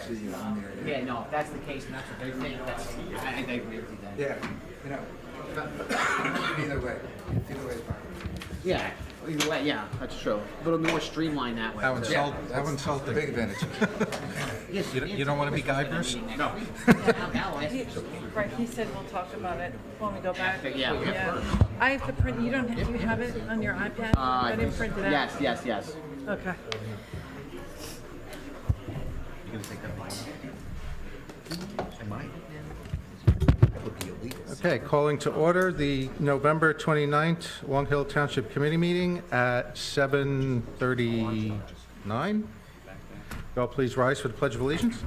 to see you on there. Yeah, no, if that's the case, and that's what they think, I agree with you then. Yeah, you know, either way is fine. Yeah, either way, yeah, that's true. A little more streamlined that way. How That's insulting. the big advantage. Yes, You don't want to be Guybrush? No. Right, he said we'll talk about it when we go back. Yeah, we have first. I have to print, you don't have, you have it on your iPad? I didn't print it out. Yes. Okay. You gonna take that mic? I might. That would be illegal. Okay, calling to order the November 29th Long Hill Township Committee meeting at 7:39. Y'all please rise for the Pledge of Allegiance.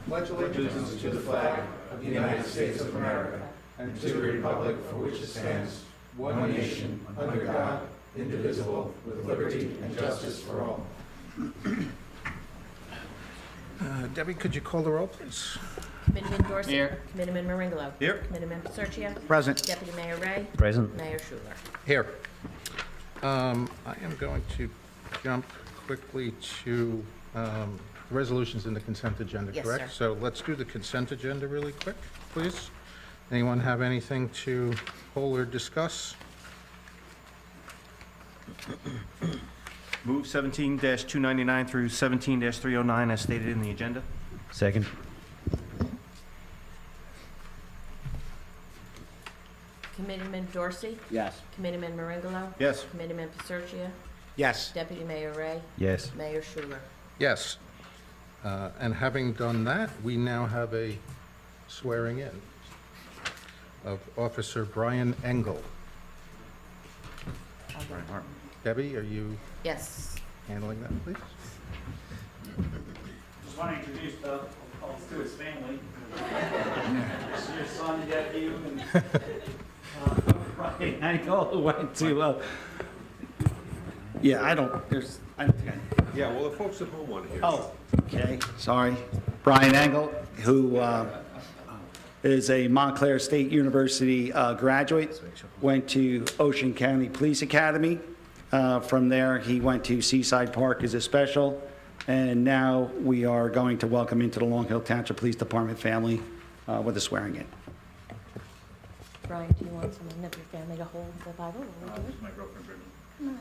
Pledge allegiance to the flag of the United States of America and to the republic for which it stands, one nation, under God, indivisible, with liberty and justice for all. Debbie, could you call the roll, please? Committeeman Dorsey. Here. Committeeman Maringolo. Here. Committeeman Paserchia. Present. Deputy Mayor Ray. Present. Mayor Schuler. Here. I am going to jump quickly to resolutions in the consent agenda, Yes, correct? sir. So let's do the consent agenda really quick, please. Anyone have anything to pull or discuss? Move 17-299 through 17-309 as stated in the agenda. Second. Committeeman Dorsey. Yes. Committeeman Maringolo. Yes. Committeeman Paserchia. Yes. Deputy Mayor Ray. Yes. Mayor Schuler. Yes. And having done that, we now have a swearing in of Officer Brian Engel. Debbie, are you Yes. handling that, please? Just want to introduce Doug to his family. This is your son, nephew, and Brian Engel, who went to, yeah, I don't think Yeah, well, the folks at home want to hear. oh, okay, sorry. Brian Engel, who is a Montclair State University graduate, went to Ocean County Police Academy. From there, he went to Seaside Park as a special, and now we are going to welcome into the Long Hill Township Police Department family with a swearing in. Brian, do you want someone of your family to hold the Bible? Will we do it? My girlfriend, Brittany. Come on.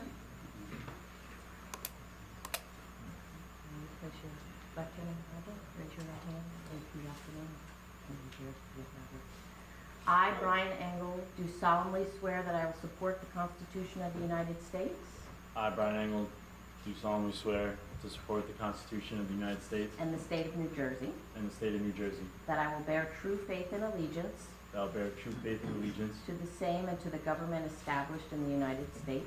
Place your left hand on the Bible, raise your right hand, and repeat after me. And repeat after me. I, Brian Engel, do solemnly swear that I will support the Constitution of the United States I, Brian Engel, do solemnly swear to support the Constitution of the United States and the state of New Jersey, and the state of New Jersey, that I will bear true faith and allegiance that I will bear true faith and allegiance to the same and to the government established in the United States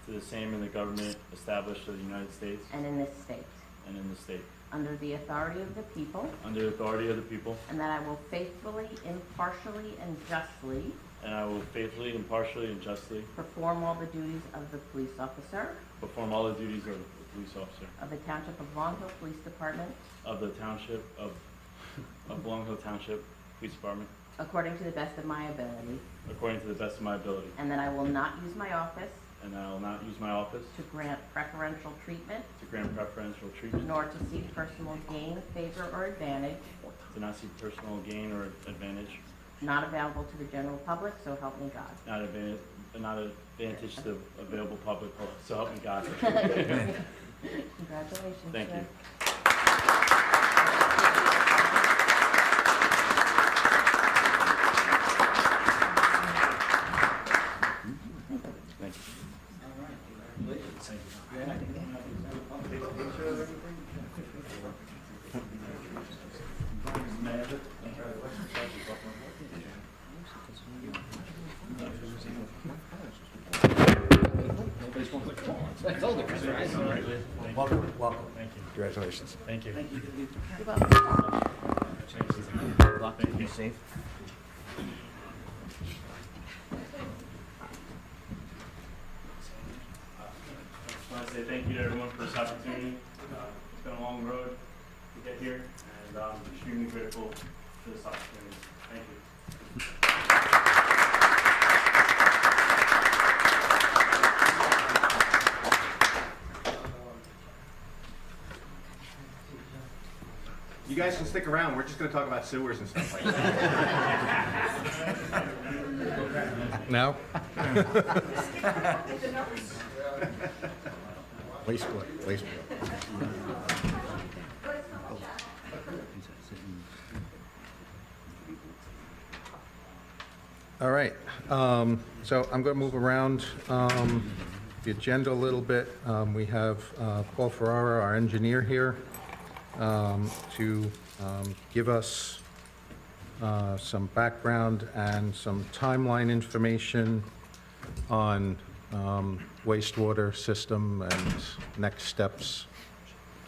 to the same in the government established of the United States and in this state, and in the state, under the authority of the people, under the authority of the people, and that I will faithfully, impartially, and justly and I will faithfully, impartially, and justly perform all the duties of the police officer perform all the duties of the police officer of the Township of Long Hill Police Department of the Township of Long Hill Township Police Department according to the best of my ability, according to the best of my ability, and that I will not use my office and I will not use my office to grant preferential treatment, to grant preferential treatment, nor to seek personal gain, favor, or advantage to not seek personal gain or advantage, not available to the general public, so help me God. not advantage to the available public, so help me God. Congratulations. Thank sir. you. Thank you. Welcome. Thank you. Congratulations. Thank you. You're welcome. Be safe. I want to say thank you to everyone for this opportunity. It's been a long road to get here, and I'm extremely grateful for this opportunity. Thank you. You guys can stick around. We're just going to talk about sewers and stuff like that. Now? Wastewater. All right, so I'm going to move around the agenda a little bit. We have Paul Ferrara, our engineer here, to give us some background and some timeline information on wastewater system and next steps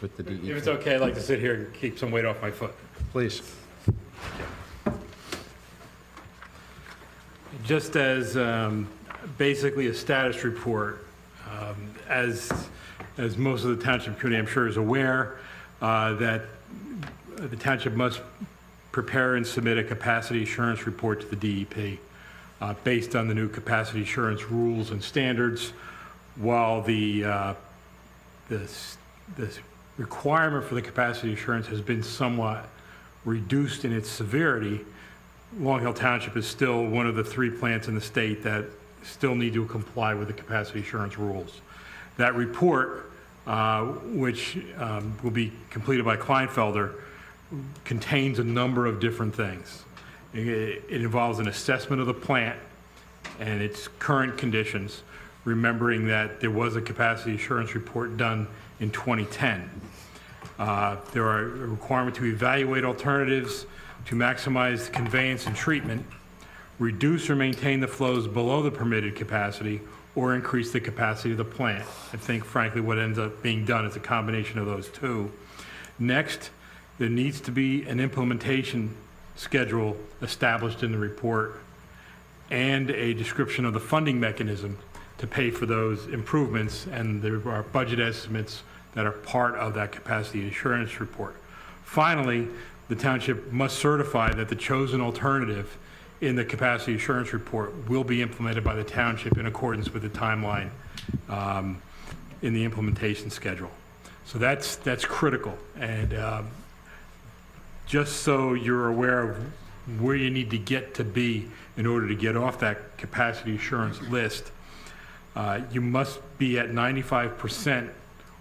with the DEP. If it's okay, I'd like to sit here and keep some weight off my foot. Please. Just as basically a status report, as most of the township community, I'm sure, is aware, that the township must prepare and submit a capacity assurance report to the DEP based on the new capacity assurance rules and standards. While the requirement for the capacity assurance has been somewhat reduced in its severity, Long Hill Township is still one of the 3 plants in the state that still need to comply with the capacity assurance rules. That report, which will be completed by Kleinfelder, contains a number of different things. It involves an assessment of the plant and its current conditions, remembering that there was a capacity assurance report done in 2010. There are a requirement to evaluate alternatives to maximize conveyance and treatment, reduce or maintain the flows below the permitted capacity, or increase the capacity of the plant. I think, frankly, what ends up being done is a combination of those two. Next, there needs to be an implementation schedule established in the report and a description of the funding mechanism to pay for those improvements, and there are budget estimates that are part of that capacity assurance report. Finally, the township must certify that the chosen alternative in the capacity assurance report will be implemented by the township in accordance with the timeline in the implementation schedule. So that's critical. And just so you're aware of where you need to get to be in order to get off that capacity assurance list, you must be at 95%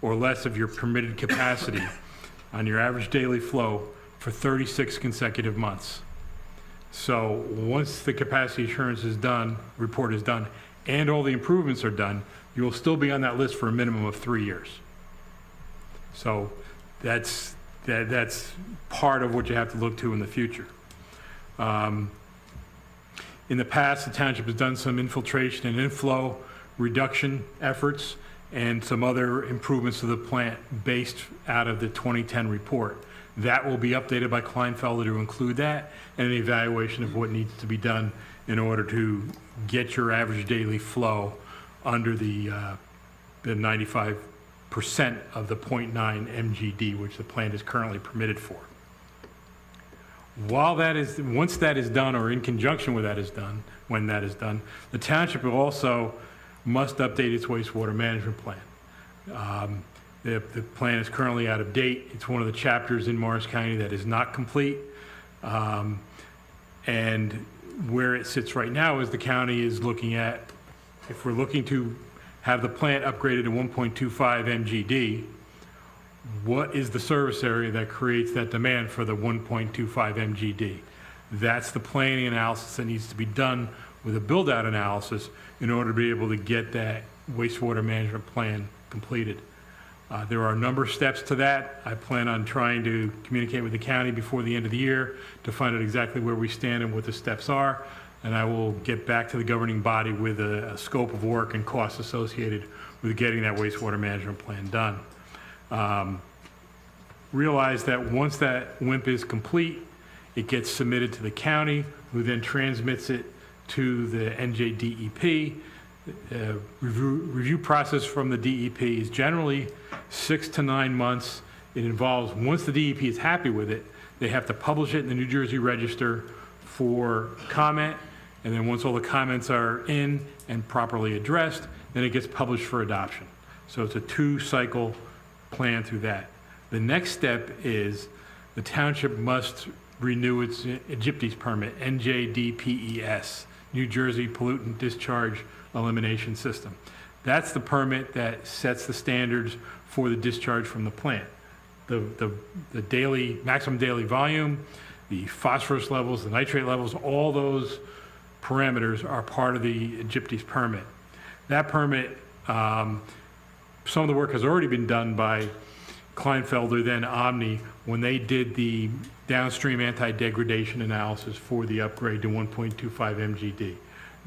or less of your permitted capacity on your average daily flow for 36 consecutive months. So once the capacity assurance is done, report is done, and all the improvements are done, you will still be on that list for a minimum of 3 years. So that's part of what you have to look to in the future. In the past, the township has done some infiltration and inflow reduction efforts and some other improvements to the plant based out of the 2010 report. That will be updated by Kleinfelder to include that and an evaluation of what needs to be done in order to get your average daily flow under the 95% of the 0.9 MGD, which the plant is currently permitted for. Once that is done, or in conjunction with that is done, when that is done, the township will also must update its wastewater management plan. The plan is currently out of date. It's one of the chapters in Morris County that is not complete. And where it sits right now is the county is looking at, if we're looking to have the plant upgraded to 1.25 MGD, what is the service area that creates that demand for the 1.25 MGD? That's the planning analysis that needs to be done with a build-out analysis in order to be able to get that wastewater management plan completed. There are a number of steps to that. I plan on trying to communicate with the county before the end of the year to find out exactly where we stand and what the steps are, and I will get back to the governing body with a scope of work and costs associated with getting that wastewater management plan done. Realize that once that WIMP is complete, it gets submitted to the county, who then transmits it to the NJDEP. Review process from the DEP is generally 6 to 9 months. It involves, once the DEP is happy with it, they have to publish it in the New Jersey Register for comment, and then once all the comments are in and properly addressed, then it gets published for adoption. So it's a 2-cycle plan through that. The next step is the township must renew its Egyptes permit, NJDPES, New Jersey Pollutant Discharge Elimination System. That's the permit that sets the standards for the discharge from the plant. The daily, maximum daily volume, the phosphorus levels, the nitrate levels, all those parameters are part of the Egyptes permit. That permit, some of the work has already been done by Kleinfelder, then Omni, when they did the downstream anti-degradation analysis for the upgrade to 1.25 MGD.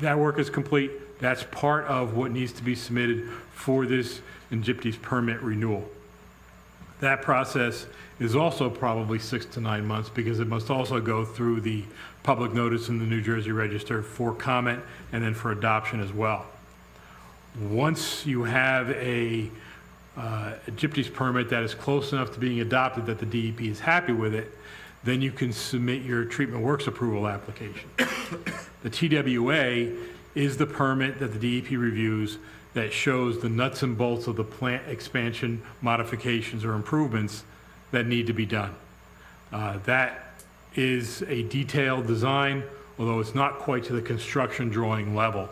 That work is complete. That's part of what needs to be submitted for this Egyptes permit renewal. That process is also probably 6 to 9 months because it must also go through the public notice in the New Jersey Register for comment and then for adoption as well. Once you have a Egyptes permit that is close enough to being adopted that the DEP is happy with it, then you can submit your treatment works approval application. The TWA is the permit that the DEP reviews that shows the nuts and bolts of the plant expansion modifications or improvements that need to be done. That is a detailed design, although it's not quite to the construction drawing level.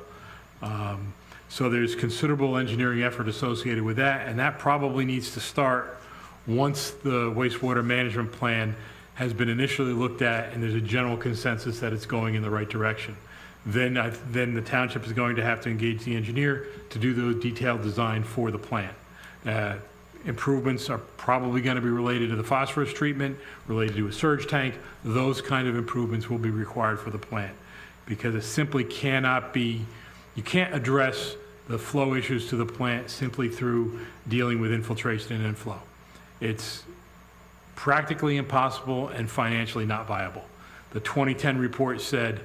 So there's considerable engineering effort associated with that, and that probably needs to start once the wastewater management plan has been initially looked at and there's a general consensus that it's going in the right direction. Then the township is going to have to engage the engineer to do the detailed design for the plant. Improvements are probably going to be related to the phosphorus treatment, related to a surge tank. Those kind of improvements will be required for the plant because it simply cannot be, you can't address the flow issues to the plant simply through dealing with infiltration and inflow. It's practically impossible and financially not viable. The 2010 report said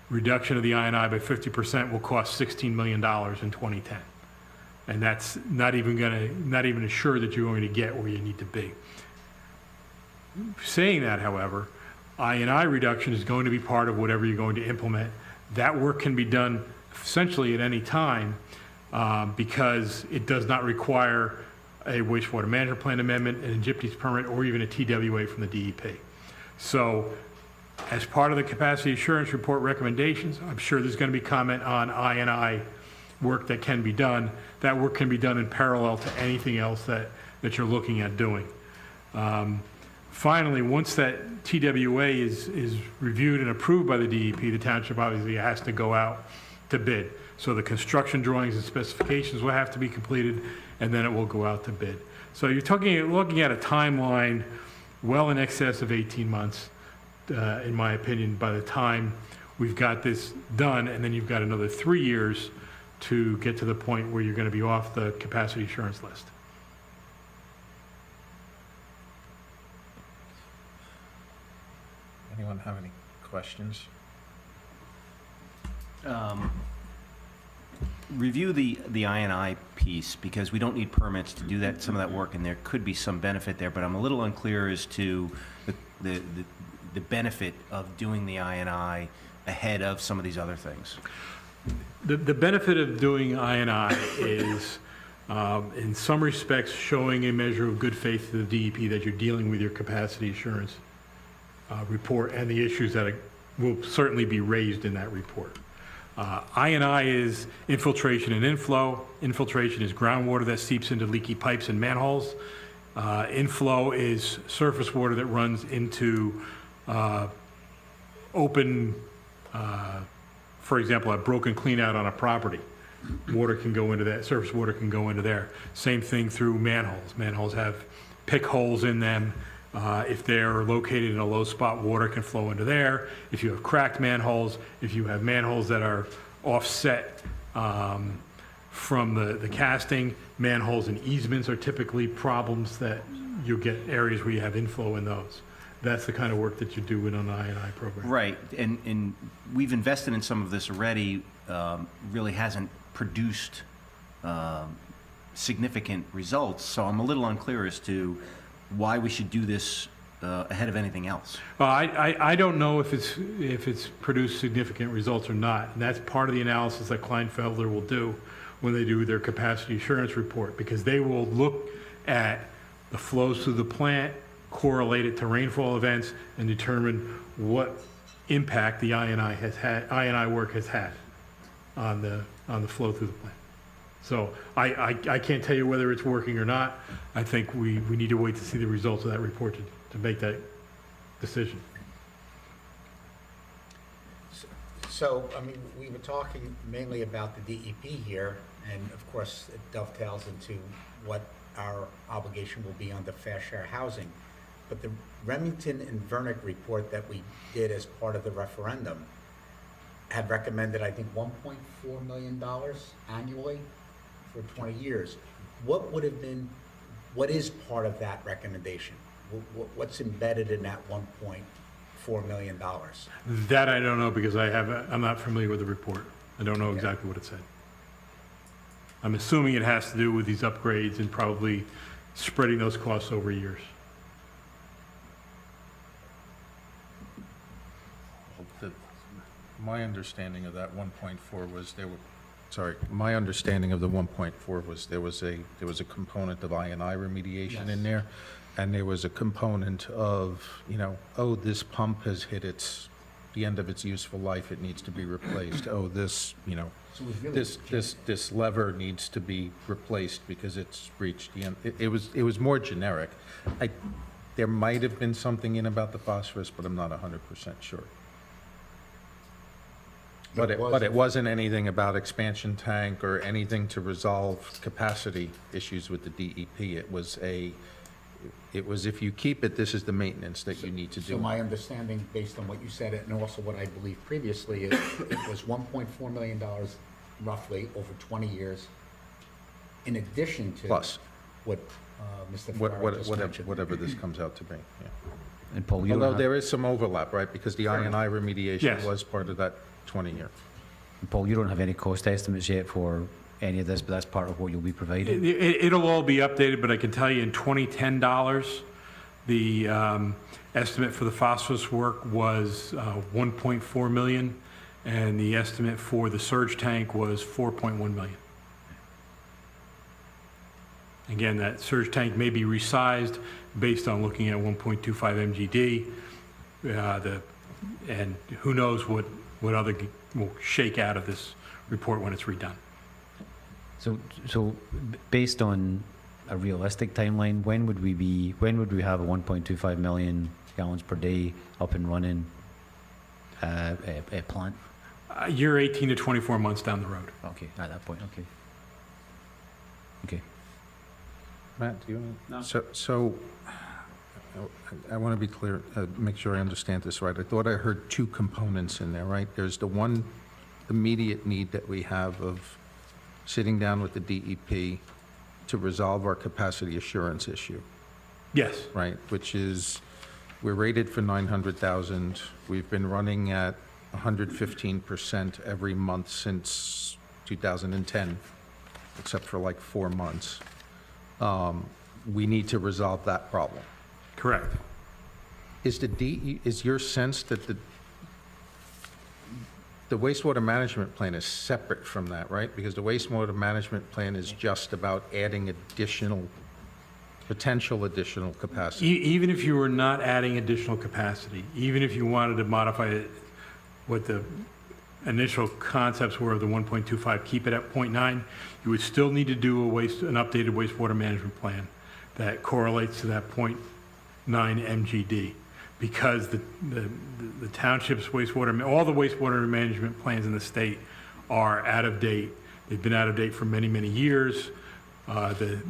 reduction of the I&I by 50% will cost $16 million in 2010. And that's not even assured that you're going to get where you need to be. Saying that, however, I&I reduction is going to be part of whatever you're going to implement. That work can be done essentially at any time because it does not require a wastewater management plan amendment, an Egyptes permit, or even a TWA from the DEP. So as part of the capacity assurance report recommendations, I'm sure there's going to be comment on I&I work that can be done. That work can be done in parallel to anything else that you're looking at doing. Finally, once that TWA is reviewed and approved by the DEP, the township obviously has to go out to bid. So the construction drawings and specifications will have to be completed, and then it will go out to bid. So you're looking at a timeline well in excess of 18 months, in my opinion, by the time we've got this done, and then you've got another 3 years to get to the point where you're going to be off the capacity assurance list. Anyone have any questions? Review the I&I piece, because we don't need permits to do that, some of that work, and there could be some benefit there, but I'm a little unclear as to the benefit of doing the I&I ahead of some of these other things. The benefit of doing I&I is, in some respects, showing a measure of good faith to the DEP that you're dealing with your capacity assurance report and the issues that will certainly be raised in that report. I&I is infiltration and inflow. Infiltration is groundwater that seeps into leaky pipes and manholes. Inflow is surface water that runs into open, for example, a broken clean out on a property. Water can go into that, surface water can go into there. Same thing through manholes. Manholes have pick holes in them. If they're located in a low spot, water can flow into there. If you have cracked manholes, if you have manholes that are offset from the casting, manholes and easements are typically problems that you'll get areas where you have inflow in those. That's the kind of work that you do in an I&I program. Right, and we've invested in some of this already, really hasn't produced significant results, so I'm a little unclear as to why we should do this ahead of anything else. I don't know if it's produced significant results or not, and that's part of the analysis that Kleinfelder will do when they do their capacity assurance report, because they will look at the flows through the plant, correlate it to rainfall events and determine what impact the I&I work has had on the flow through the plant. So I can't tell you whether it's working or not. I think we need to wait to see the results of that report to make that decision. So, I mean, we were talking mainly about the DEP here, and of course, it dovetails into what our obligation will be under fair share housing. But the Remington and Vernick report that we did as part of the referendum had recommended, I think, $1.4 million annually for 20 years. What would have been, what is part of that recommendation? What's embedded in that $1.4 million? That I don't know because I'm not familiar with the report. I don't know exactly what it said. I'm assuming it has to do with these upgrades and probably spreading those costs over years. My understanding of that 1.4 was my understanding of the 1.4 was there was a component of I&I remediation in there, and there was a component of, this pump has hit the end of its useful life, it needs to be replaced. Oh, this, So it was really this lever needs to be replaced because it's reached the end. It was more generic. There might have been something in about the phosphorus, but I'm not 100% sure. But it wasn't anything about expansion tank or anything to resolve capacity issues with the DEP. It was if you keep it, this is the maintenance that you need to do. So my understanding, based on what you said, and also what I believe previously, is it was $1.4 million roughly over 20 years, in addition to Plus. what Mr. Farrar just mentioned. Whatever this comes out to be, yeah. And Paul, you Although don't have, there is some overlap, right? Because the I&I remediation Yes. was part of that 20-year. Paul, you don't have any cost estimates yet for any of this, but that's part of what you'll be providing. It'll all be updated, but I can tell you in 2010 dollars, the estimate for the phosphorus work was 1.4 million, and the estimate for the surge tank was 4.1 million. Again, that surge tank may be resized based on looking at 1.25 MGD, and who knows what other will shake out of this report when it's redone. So based on a realistic timeline, when would we have a 1.25 million gallons per day up and running a plant? You're 18 to 24 months down the road. Okay, at that point, okay. Okay. Matt, do you want to? So I want to be clear, make sure I understand this right. I thought I heard two components in there, right? There's the one immediate need that we have of sitting down with the DEP to resolve our capacity assurance issue, Yes. right? Which is, we're rated for 900,000. We've been running at 115% every month since 2010, except for like 4 months. We need to resolve that problem. Correct. Is your sense that the wastewater management plan is separate from that, right? Because the wastewater management plan is just about adding potential additional capacity. Even if you were not adding additional capacity, even if you wanted to modify it, what the initial concepts were of the 1.25, keep it at 0.9, you would still need to do an updated wastewater management plan that correlates to that 0.9 MGD, because the township's wastewater, all the wastewater management plans in the state are out of date. They've been out of date for many, many years. The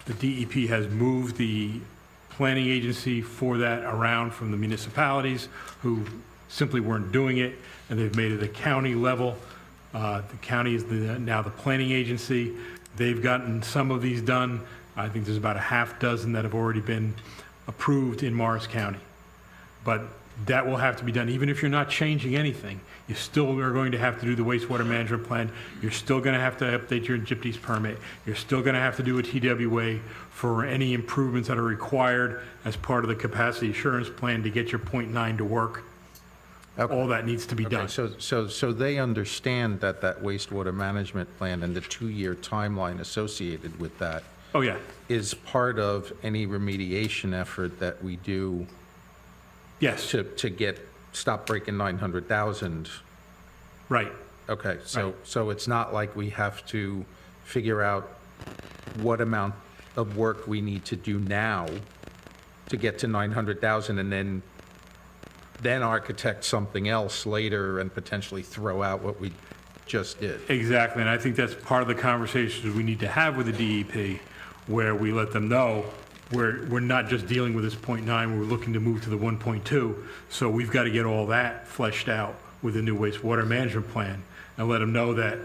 DEP has moved the planning agency for that around from the municipalities who simply weren't doing it, and they've made it a county level. The county is now the planning agency. They've gotten some of these done. I think there's about a half dozen that have already been approved in Morris County. But that will have to be done. Even if you're not changing anything, you still are going to have to do the wastewater management plan. You're still going to have to update your gypsies permit. You're still going to have to do a TWA for any improvements that are required as part of the capacity assurance plan to get your 0.9 to work. Okay. All that needs to be done. So they understand that wastewater management plan and the 2-year timeline associated with that Oh, yeah. is part of any remediation effort that we do Yes, to stop breaking 900,000. right. Okay, Right. so it's not like we have to figure out what amount of work we need to do now to get to 900,000 and then architect something else later and potentially throw out what we just did. Exactly, and I think that's part of the conversations we need to have with the DEP, where we let them know we're not just dealing with this .9, we're looking to move to the 1.2, so we've got to get all that fleshed out with the new wastewater management plan, and let them know that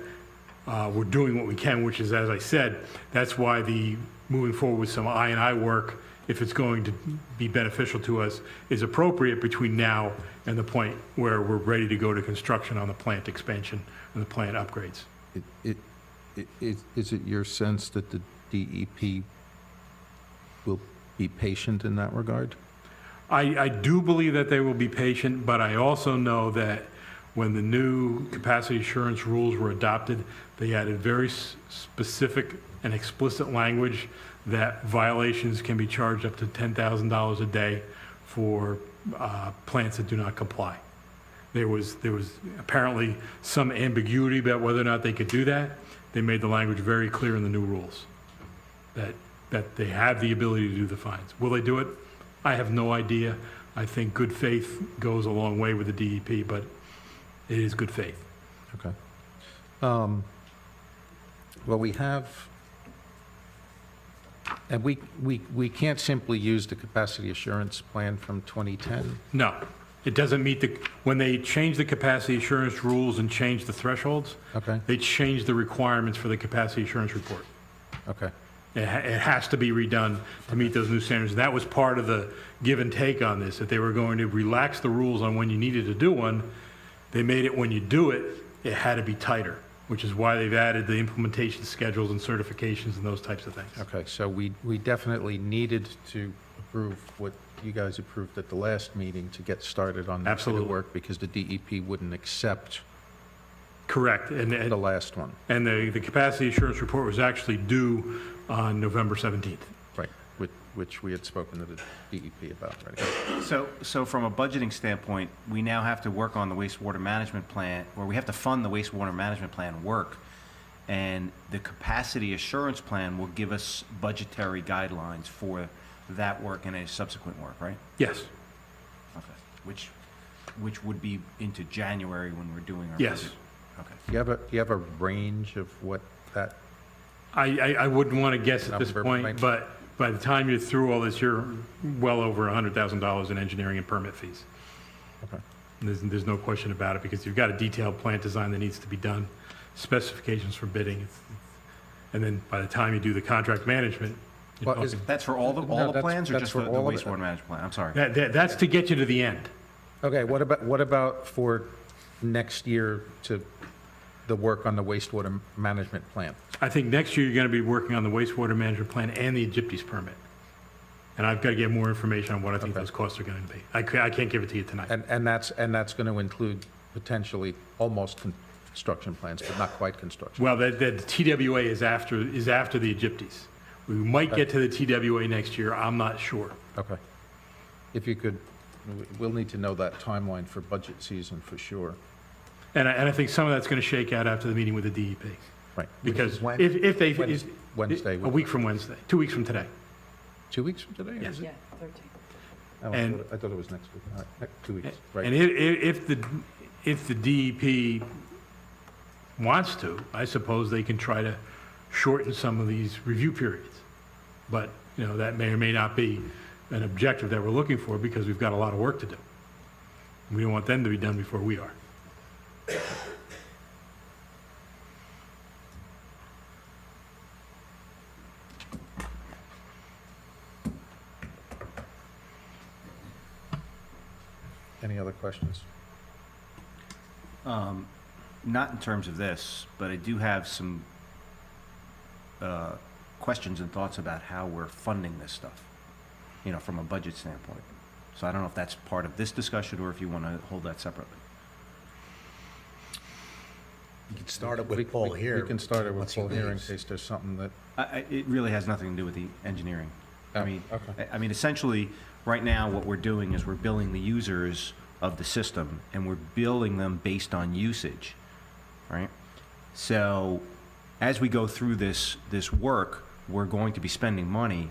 we're doing what we can, which is, as I said, that's why the moving forward with some I&I work, if it's going to be beneficial to us, is appropriate between now and the point where we're ready to go to construction on the plant expansion and the plant upgrades. Is it your sense that the DEP will be patient in that regard? I do believe that they will be patient, but I also know that when the new capacity assurance rules were adopted, they added very specific and explicit language that violations can be charged up to $10,000 a day for plants that do not comply. There was apparently some ambiguity about whether or not they could do that. They made the language very clear in the new rules that they have the ability to do the fines. Will they do it? I have no idea. I think good faith goes a long way with the DEP, but it is good faith. Okay. Well, we have, and we can't simply use the capacity assurance plan from 2010? No, it doesn't meet when they changed the capacity assurance rules and changed the thresholds, Okay, they changed the requirements for the capacity assurance report. okay. It has to be redone to meet those new standards. That was part of the give and take on this, that they were going to relax the rules on when you needed to do one. They made it when you do it, it had to be tighter, which is why they've added the implementation schedules and certifications and those types of things. Okay, so we definitely needed to approve what you guys approved at the last meeting to get started on this Absolutely. work, because the DEP wouldn't accept Correct. the last one. And the capacity assurance report was actually due on November 17th. Right, which we had spoken to the DEP about already. So from a budgeting standpoint, we now have to work on the wastewater management plan, or we have to fund the wastewater management plan work. And the capacity assurance plan will give us budgetary guidelines for that work and a subsequent work, right? Yes, Okay. Which would be into January when we're doing our yes. budget? Okay. Do you have a range of what that, I wouldn't want to guess at this Number, point, maybe. but by the time you're through all this, you're well over $100,000 in engineering and permit fees. okay, There's no question about it, because you've got a detailed plant design that needs to be done, specifications for bidding, and then by the time you do the contract management, you're Well, is- talking- That's for all the No, plans, or that's just for the all of it. wastewater management plan? I'm sorry. that's to get you to the end. okay, what about for next year to the work on the wastewater management plan? I think next year you're going to be working on the wastewater management plan and the Egypti's permit. And I've got to get more information on what I think Okay. those costs are going to be. I can't give it to you tonight. And that's going to include potentially almost construction plans, but not quite construction. Well, the TWA is after the Egypti's. We might get to the TWA next year, I'm not sure. Okay. If you could, we'll need to know that timeline for budget season for sure. And I think some of that's going to shake out after the meeting with the DEP. Right. Because When- if they, Wednesday. a week from Wednesday, 2 weeks from today. 2 weeks from today? Yes. is it? Yeah, 13. Oh, And- I thought it was next week. All right, 2 weeks, right. And if the DEP wants to, I suppose they can try to shorten some of these review periods. But, that may or may not be an objective that we're looking for, because we've got a lot of work to do. We don't want them to be done before we are. Any other questions? Not in terms of this, but I do have some questions and thoughts about how we're funding this stuff, from a budget standpoint. So I don't know if that's part of this discussion or if you want to hold that separately. You could start it with Paul here. We can start it with once he Paul here in leaves. case there's something that, It really has nothing to do with the engineering. Oh, I mean, okay. I mean, essentially, right now, what we're doing is we're billing the users of the system, and we're billing them based on usage, right? So, as we go through this work, we're going to be spending money,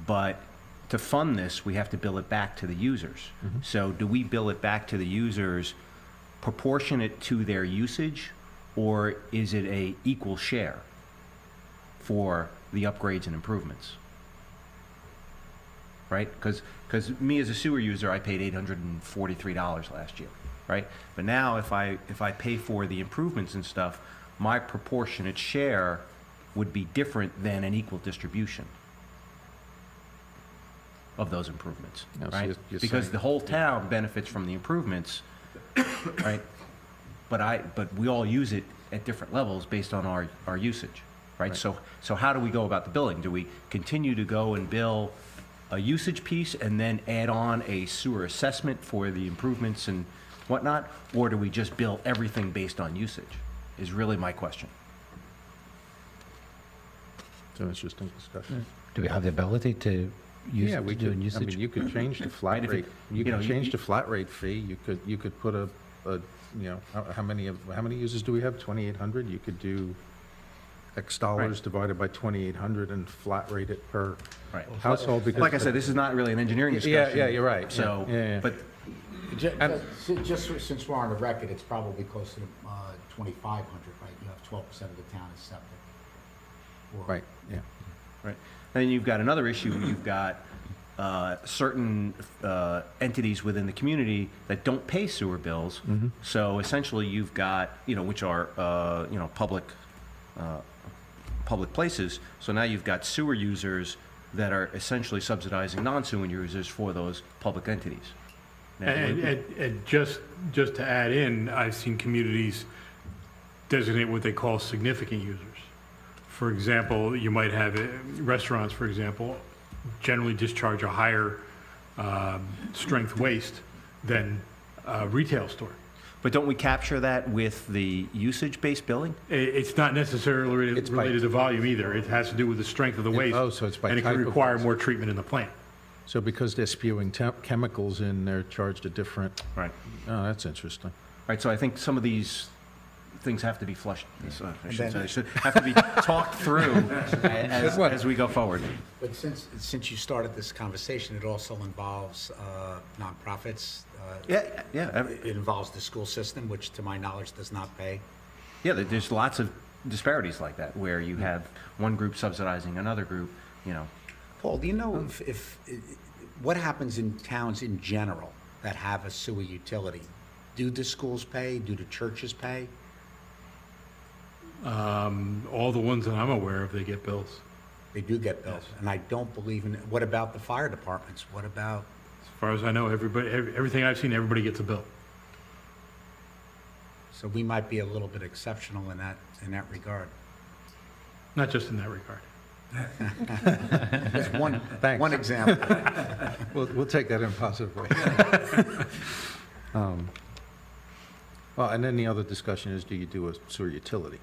but to fund this, we have to bill it back to the users. So, do we bill it back to the users proportionate to their usage, or is it a equal share for the upgrades and improvements? Right? Because me as a sewer user, I paid $843 last year, right? But now if I pay for the improvements and stuff, my proportionate share would be different than an equal distribution of those improvements, No, so right? you're Because saying- the whole town benefits from the improvements, right? But we all use it at different levels based on our usage, right? So how do we go about the billing? Do we continue to go and bill a usage piece and then add on a sewer assessment for the improvements and whatnot? Or do we just bill everything based on usage, is really my question. it's an interesting discussion. Do we have the ability to use, Yeah, we do could, I usage? mean, you could change the flat Right, if it- rate, you you could know, change you- the flat rate fee, you could put a, you know, how many users do we have? 2,800? You could do X dollars Right. divided by 2,800 and flat rate it per Right. household, because. Like I said, this is not really an engineering discussion. Yeah, you're right. So, Yeah, yeah. but Just since we're on the record, it's probably close to 2,500, right? You have 12% of the town is septic. Or- Right, yeah. Right. Then you've got another issue. You've got certain entities within the community that don't pay sewer bills. So essentially, you've got, which are, public places. So now you've got sewer users that are essentially subsidizing non-sewer users for those public entities. Now, And just to add in, I've seen communities designate what they call significant users. For example, you might have restaurants, for example, generally discharge a higher strength waste than a retail store. But don't we capture that with the usage-based billing? It's not necessarily It's by- related to volume either. It has to do with the strength of the waste. Oh, so it's by And it can type of require waste. more treatment in the plant. So because they're spewing chemicals in, they're charged a different, Right. oh, that's interesting. Right, so I think some of these things have to be flushed, I should then- say, should have to be talked through as we go forward. But since you started this conversation, it also involves nonprofits. Yeah. It involves the school system, which to my knowledge does not pay. Yeah, there's lots of disparities like that, where you have one group subsidizing another group, Paul, do you know if what happens in towns in general that have a sewer utility? Do the schools pay? Do the churches pay? All the ones that I'm aware of, they get bills. They do get bills, and I don't believe in, what about the fire departments? What about, As far as I know, everything I've seen, everybody gets a bill. so we might be a little bit exceptional in that regard. Not just in that regard. Just one Thanks. example. We'll take that in a positive way. Well, and then the other discussion is, do you do a sewer utility?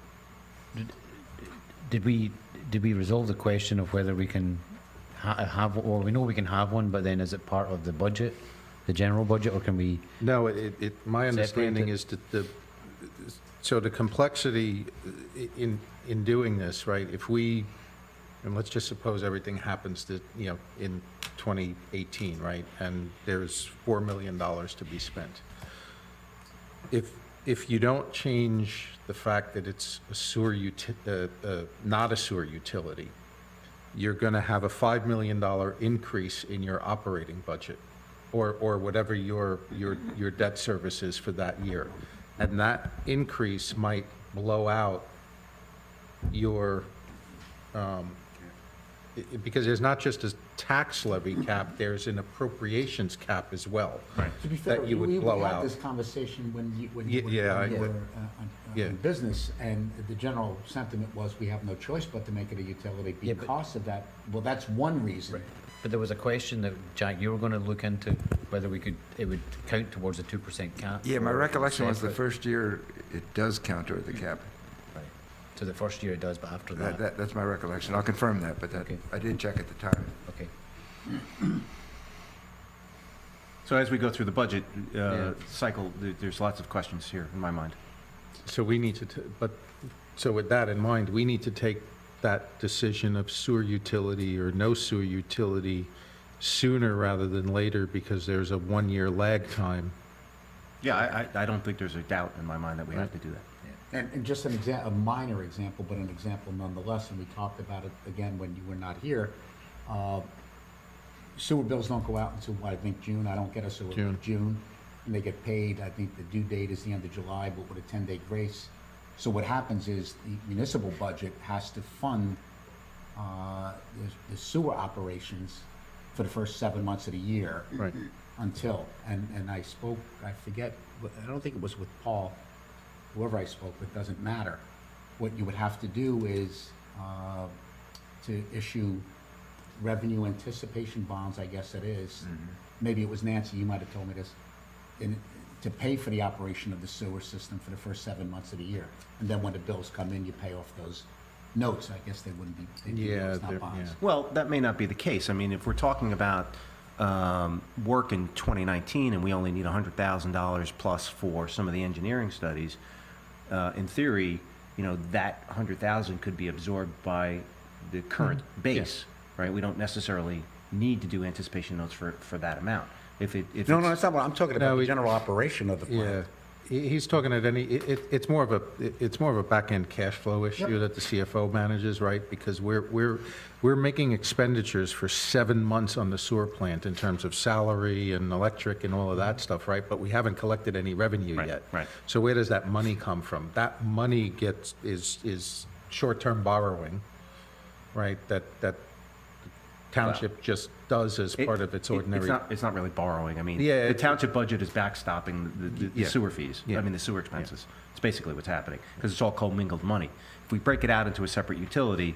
Did we resolve the question of whether we can have, or we know we can have one, but then is it part of the budget, the general budget, or can we? No, my understanding it? is that so the complexity in doing this, right, and let's just suppose everything happens to, in 2018, right, and there's $4 million to be spent. If you don't change the fact that it's a sewer not a sewer utility, you're going to have a $5 million increase in your operating budget, or whatever your debt service is for that year, and that increase might blow out your because there's not just a tax levy cap, there's an appropriations cap as well. Right. To be fair, That you would we blow had out. this conversation when you Yeah, were yeah. in business, and the general sentiment was we have no choice but to make it a utility Yeah, but- because of that. Well, that's one reason. But there was a question that, Jack, you were going to look into whether it would count towards the 2% cap? Yeah, my or recollection was the separate? first year it does count toward the cap. Right. So the first year it does, but after that? That's my recollection. I'll confirm that, but Okay. I did check at the time. Okay. So as we go through the budget Yeah. cycle, there's lots of questions here in my mind. So we need to, so with that in mind, we need to take that decision of sewer utility or no sewer utility sooner rather than later because there's a 1-year lag time. Yeah, I don't think there's a doubt in my mind that we have to do that. And just a minor example, but an example nonetheless, and we talked about it again when you were not here. Sewer bills don't go out until, what, I think June. I don't get a sewer bill in June. And they get paid, I think the due date is the end of July, but with a 10-day grace. So what happens is the municipal budget has to fund the sewer operations for the first 7 months of the year. Right. Until, and I spoke, I forget, I don't think it was with Paul, whoever I spoke with, doesn't matter. What you would have to do is to issue revenue anticipation bonds, I guess it is. Maybe it was Nancy, you might have told me this, to pay for the operation of the sewer system for the first 7 months of the year. And then when the bills come in, you pay off those notes. I guess they wouldn't be, they'd be notes, not bonds. Well, that may not be the case. I mean, if we're talking about work in 2019 and we only need $100,000 plus for some of the engineering studies, in theory, that 100,000 could be absorbed by the current base, right? We don't necessarily need to do anticipation notes for that amount. If No, that's not what I'm talking about, No, the general operation of the Yeah, plant. he's talking at it's more of a back-end cash flow issue that the CFO manages, right? Because we're making expenditures for 7 months on the sewer plant in terms of salary and electric and all of that stuff, right? But we haven't collected any revenue yet. Right. So where does that money come from? That money is short-term borrowing, right? That Township just does as part of its ordinary. It's not really borrowing. I mean, Yeah, the township budget is backstopping the Yeah. sewer fees. Yeah. I mean, the sewer expenses. It's basically what's happening because it's all commingled money. If we break it out into a separate utility,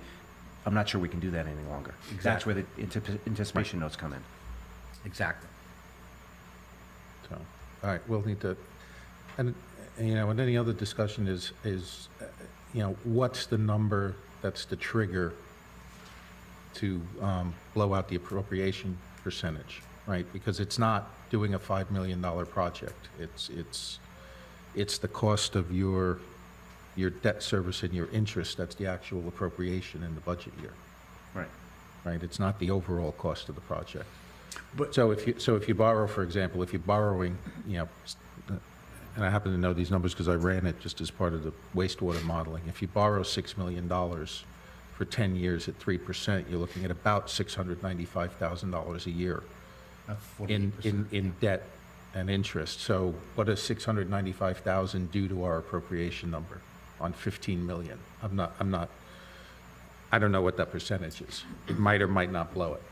I'm not sure we can do that any longer. That's where the anticipation notes come in. Exactly. So, all right, we'll need to, and any other discussion is, what's the number that's the trigger to blow out the appropriation percentage, right? Because it's not doing a $5 million project. It's the cost of your debt service and your interest. That's the actual appropriation in the budget year. Right? It's not the overall cost of the project. But So if you borrow, for example, if you're borrowing, and I happen to know these numbers because I ran it just as part of the wastewater modeling. If you borrow $6 million for 10 years at 3%, you're looking at about $695,000 a year in debt and interest. So what does $695,000 do to our appropriation number on 15 million? I don't know what that percentage is. It might or might not blow it.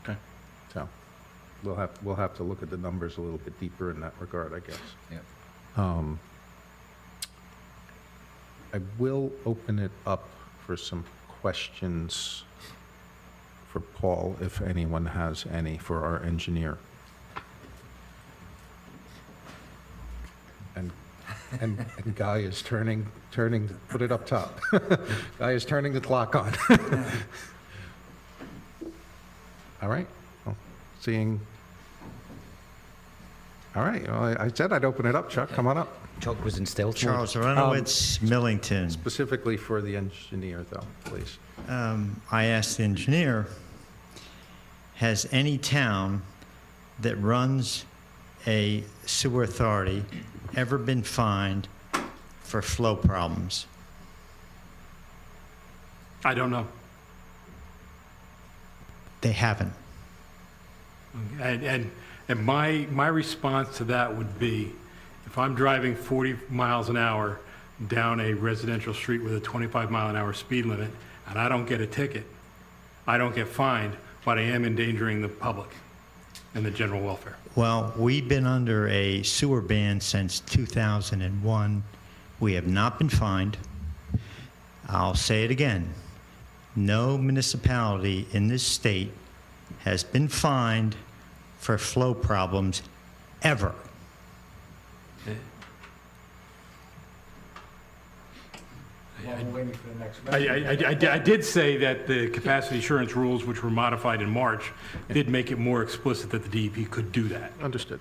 Okay. So we'll have to look at the numbers a little bit deeper in that regard, I guess. Yeah. I will open it up for some questions for Paul, if anyone has any, for our engineer. And Guy is turning, put it up top. Guy is turning the clock on. All right, well, all right, well, I said I'd open it up, Chuck, come on up. Chuck was in stealth mode. Charles Aronowitz, Millington. Specifically for the engineer, though, please. I asked the engineer, has any town that runs a sewer authority ever been fined for flow problems? I don't know. They haven't. And my response to that would be, if I'm driving 40 miles an hour down a residential street with a 25-mile-an-hour speed limit, and I don't get a ticket, I don't get fined, but I am endangering the public and the general welfare. Well, we've been under a sewer ban since 2001. We have not been fined. I'll say it again. no municipality in this state has been fined for flow problems ever. While we're waiting for the next I did say that the capacity assurance rules, which were modified in March, did make it more explicit that the DEP could do that. Understood.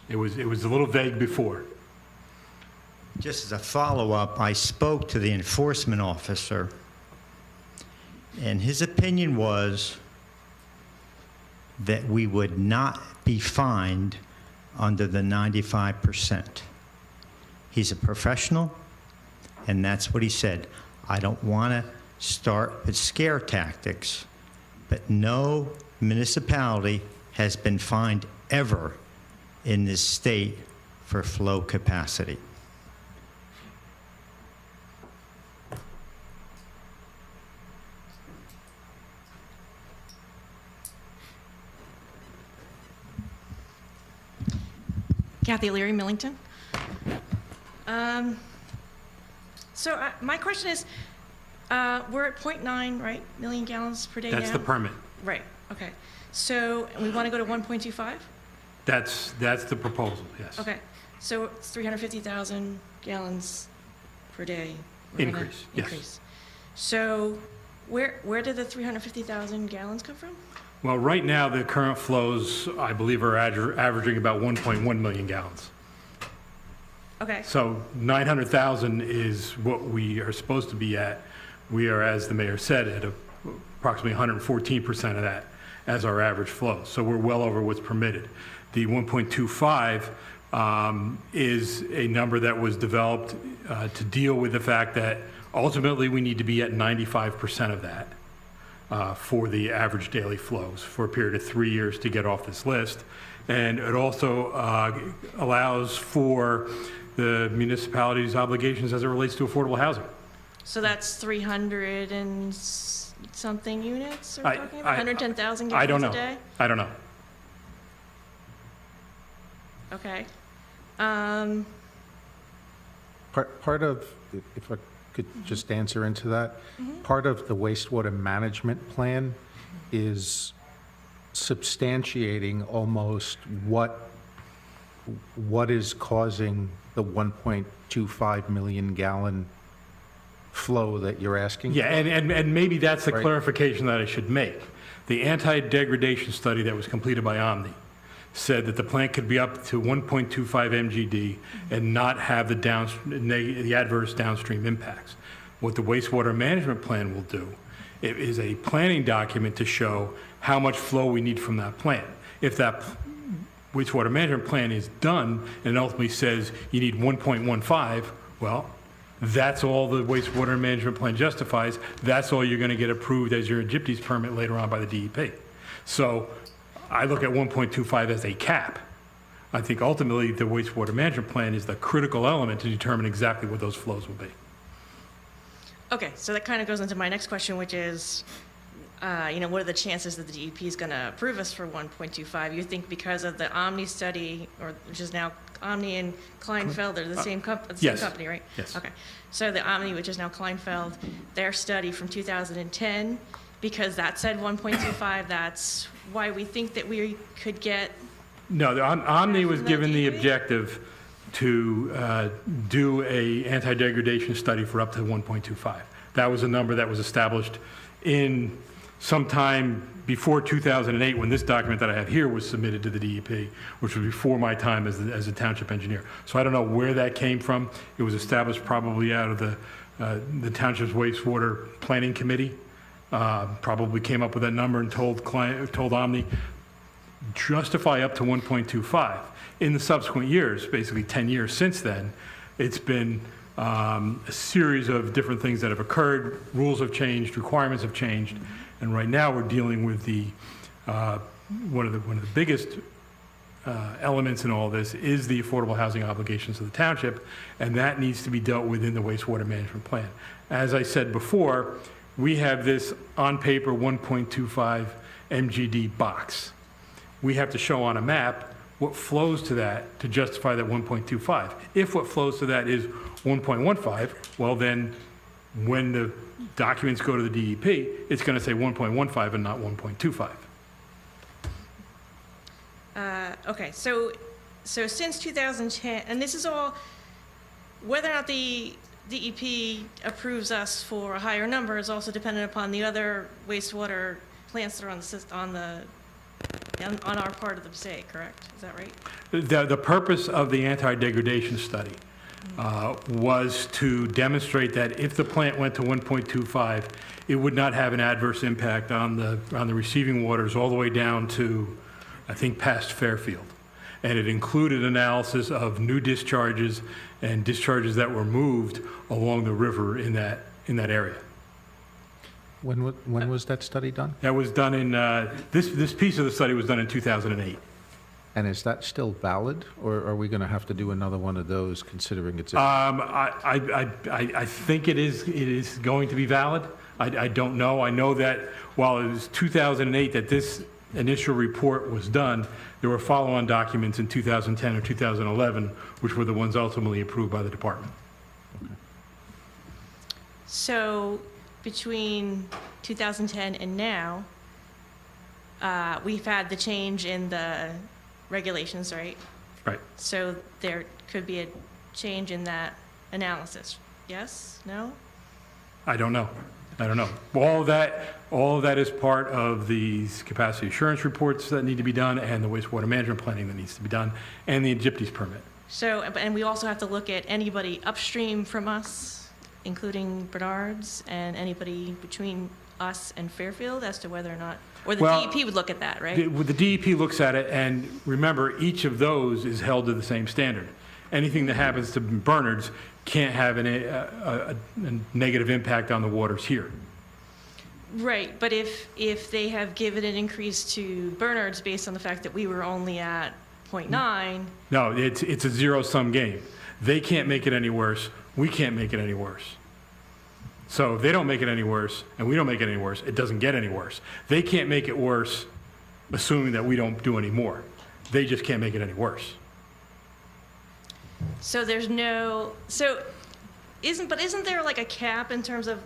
It was a little vague before. Just as a follow-up, I spoke to the enforcement officer, and his opinion was that we would not be fined under the 95%. He's a professional, and that's what he said. I don't want to start with scare tactics, but no municipality has been fined ever in this state for flow capacity. Kathy Leary, Millington. My question is, we're at 0.9, right, million gallons per day now? That's the permit. Right, okay. So we want to go to 1.25? That's the proposal, yes. Okay, so it's 350,000 gallons per day. We're gonna Increase, yes. increase. So where did the 350,000 gallons come from? Well, right now, the current flows, I believe, are averaging about 1.1 million gallons. Okay. So 900,000 is what we are supposed to be at. We are, as the mayor said, at approximately 114% of that as our average flow. So we're well over what's permitted. The 1.25 is a number that was developed to deal with the fact that ultimately we need to be at 95% of that for the average daily flows for a period of 3 years to get off this list. And it also allows for the municipality's obligations as it relates to affordable housing. So that's 300 and something units we're talking about? 110,000 I don't gallons know. a day? I don't know. Okay. Part of, if I could just answer into that, part of the wastewater management plan is substantiating almost what is causing the 1.25 million gallon flow that you're asking? Yeah, and maybe that's the Right. clarification that I should make. The anti-degradation study that was completed by Omni said that the plant could be up to 1.25 MGD and not have the adverse downstream impacts. What the wastewater management plan will do, it is a planning document to show how much flow we need from that plant. If that wastewater management plan is done and ultimately says you need 1.15, well, that's all the wastewater management plan justifies. That's all you're going to get approved as your gypsies permit later on by the DEP. So I look at 1.25 as a cap. I think ultimately the wastewater management plan is the critical element to determine exactly what those flows will be. Okay, so that kind of goes into my next question, which is, what are the chances that the DEP is going to approve us for 1.25? You think because of the Omni study, which is now Omni and Kleinfeld, they're the same Yes. company, right? Yes. Okay, so the Omni, which is now Kleinfeld, their study from 2010, because that said 1.25, that's why we think that we could get. No, Omni was From the given the DEP? objective to do a anti-degradation study for up to 1.25. That was a number that was established in sometime before 2008 when this document that I have here was submitted to the DEP, which was before my time as a township engineer. So I don't know where that came from. It was established probably out of the township's wastewater planning committee. Probably came up with that number and told Omni, justify up to 1.25. In the subsequent years, basically 10 years since then, it's been a series of different things that have occurred. Rules have changed, requirements have changed, and right now we're dealing with the one of the biggest elements in all this is the affordable housing obligations of the township, and that needs to be dealt with in the wastewater management plan. As I said before, we have this on paper 1.25 MGD box. We have to show on a map what flows to that to justify that 1.25. If what flows to that is 1.15, well then when the documents go to the DEP, it's going to say 1.15 and not 1.25. Okay, so since 2010, and this is all, whether or not the DEP approves us for a higher number is also dependent upon the other wastewater plants that are on our part of the state, correct? Is that right? The purpose of the anti-degradation study was to demonstrate that if the plant went to 1.25, it would not have an adverse impact on the receiving waters all the way down to, I think, past Fairfield. And it included analysis of new discharges and discharges that were moved along the river in that area. When was that study done? That was done in, this piece of the study was done in 2008. And is that still valid, or are we going to have to do another one of those, considering it's? I think it is going to be valid. I don't know. I know that while it was 2008 that this initial report was done, there were follow-on documents in 2010 or 2011, which were the ones ultimately approved by the department. So between 2010 and now, we've had the change in the regulations, right? Right. So there could be a change in that analysis. Yes? No? I don't know. All of that is part of these capacity assurance reports that need to be done, and the wastewater management planning that needs to be done, and the gypsies permit. So, and we also have to look at anybody upstream from us, including Bernard's, and anybody between us and Fairfield as to whether or not, or the DEP would look at that, right? The DEP looks at it, and remember, each of those is held to the same standard. Anything that happens to Bernard's can't have a negative impact on the waters here. Right, but if they have given an increase to Bernard's based on the fact that we were only at 0.9. No, it's a zero-sum game. They can't make it any worse. We can't make it any worse. So if they don't make it any worse, and we don't make it any worse, it doesn't get any worse. They can't make it worse, assuming that we don't do any more. They just can't make it any worse. So there's no, isn't there like a cap in terms of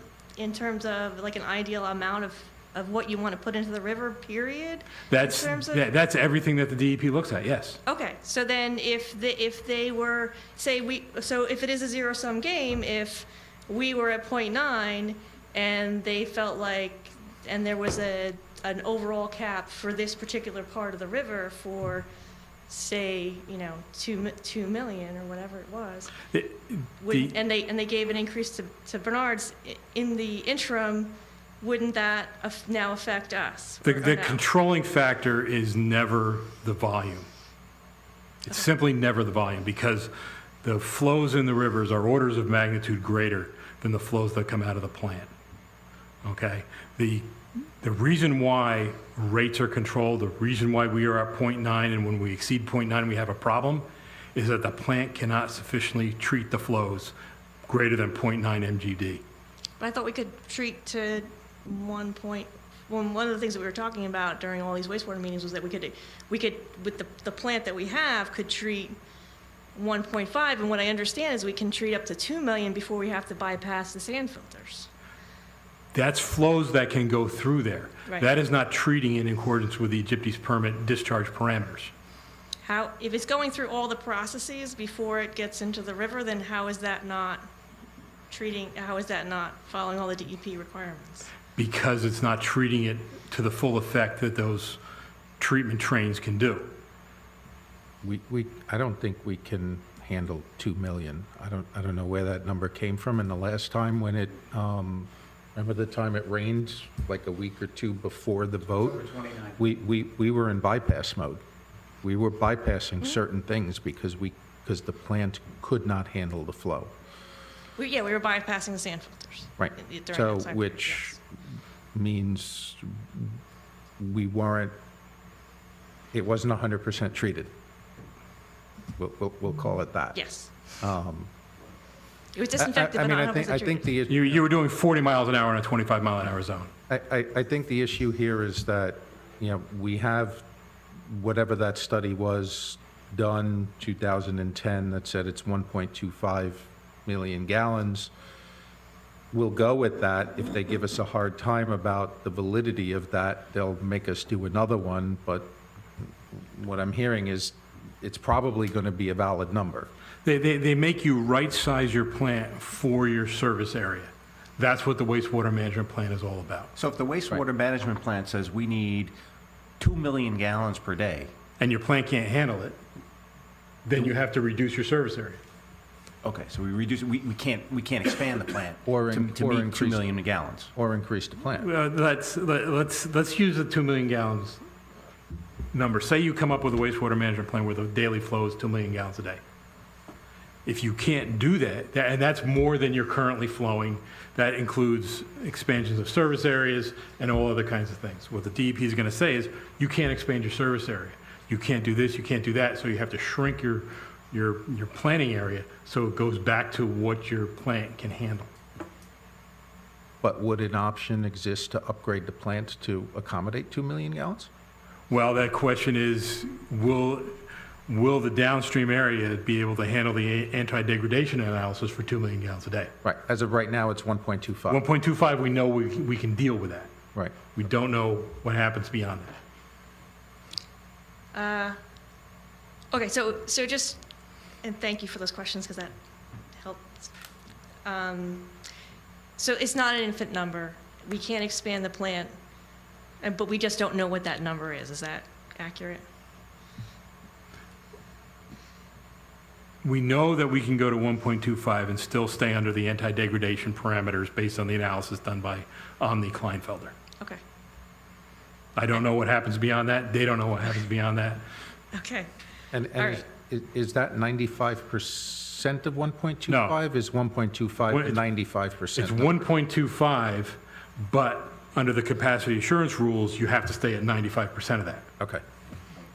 like an ideal amount of what you want to put into the river, period? That's everything that the DEP looks at, yes. Okay, so then if they were, so if it is a zero-sum game, if we were at 0.9 and they felt like, and there was an overall cap for this particular part of the river for, say, 2 million or whatever it was, and they gave an increase to Bernard's in the interim, wouldn't that now affect us? The controlling factor is never the volume. It's simply never the volume, because the flows in the rivers are orders of magnitude greater than the flows that come out of the plant. Okay? The reason why rates are controlled, the reason why we are at 0.9, and when we exceed 0.9 we have a problem, is that the plant cannot sufficiently treat the flows greater than 0.9 MGD. But I thought we could treat to one of the things that we were talking about during all these wastewater meetings was that we could with the plant that we have could treat 1.5, and what I understand is we can treat up to 2 million before we have to bypass the sand filters. That's flows that can go through there. Right. That is not treating in accordance with the gypsies permit discharge parameters. If it's going through all the processes before it gets into the river, then how is that not following all the DEP requirements? Because it's not treating it to the full effect that those treatment trains can do. I don't think we can handle 2 million. I don't know where that number came from. And the last time when it, remember the time it rained like a week or two before the vote? We were in bypass mode. We were bypassing certain things because the plant could not handle the flow. We were bypassing the sand filters. Right. So, which means it wasn't 100% treated. We'll call it that. Yes. It was disinfected, but not 100% I think the you were doing 40 miles an hour in a 25-mile-an-hour zone. I think the issue here is that, we have whatever that study was done 2010 that said it's 1.25 million gallons. we'll go with that. If they give us a hard time about the validity of that, they'll make us do another one, but what I'm hearing is it's probably going to be a valid number. They make you right-size your plant for your service area. That's what the wastewater management plan is all about. So if the wastewater management plant says we need 2 million gallons per day, And your plant can't handle it, then you have to reduce your service area. okay, so we reduce, we can't expand the plant Or to in- meet or 2 increase- million gallons. Or increase the plant. Let's use the 2 million gallons number. Say you come up with a wastewater management plan where the daily flow is 2 million gallons a day. If you can't do that, and that's more than you're currently flowing, that includes expansions of service areas and all other kinds of things. What the DEP is going to say is, you can't expand your service area. You can't do this, you can't do that, so you have to shrink your planting area so it goes back to what your plant can handle. But would an option exist to upgrade the plant to accommodate 2 million gallons? Well, that question is, will the downstream area be able to handle the anti-degradation analysis for 2 million gallons a day? Right, as of right now, it's 1.25. 1.25, we know we can deal with that. Right. We don't know what happens beyond that. Okay, so just, and thank you for those questions because that helps. So it's not an infant number. We can't expand the plant, but we just don't know what that number is. Is that accurate? We know that we can go to 1.25 and still stay under the anti-degradation parameters based on the analysis done by Omni Kleinfelder. Okay. I don't know what happens beyond that. They don't know what happens beyond that. Okay. And All right. is that 95% of 1.25? No. Is 1.25 95%? It's 1.25, but under the capacity assurance rules, you have to stay at 95% of that. Okay,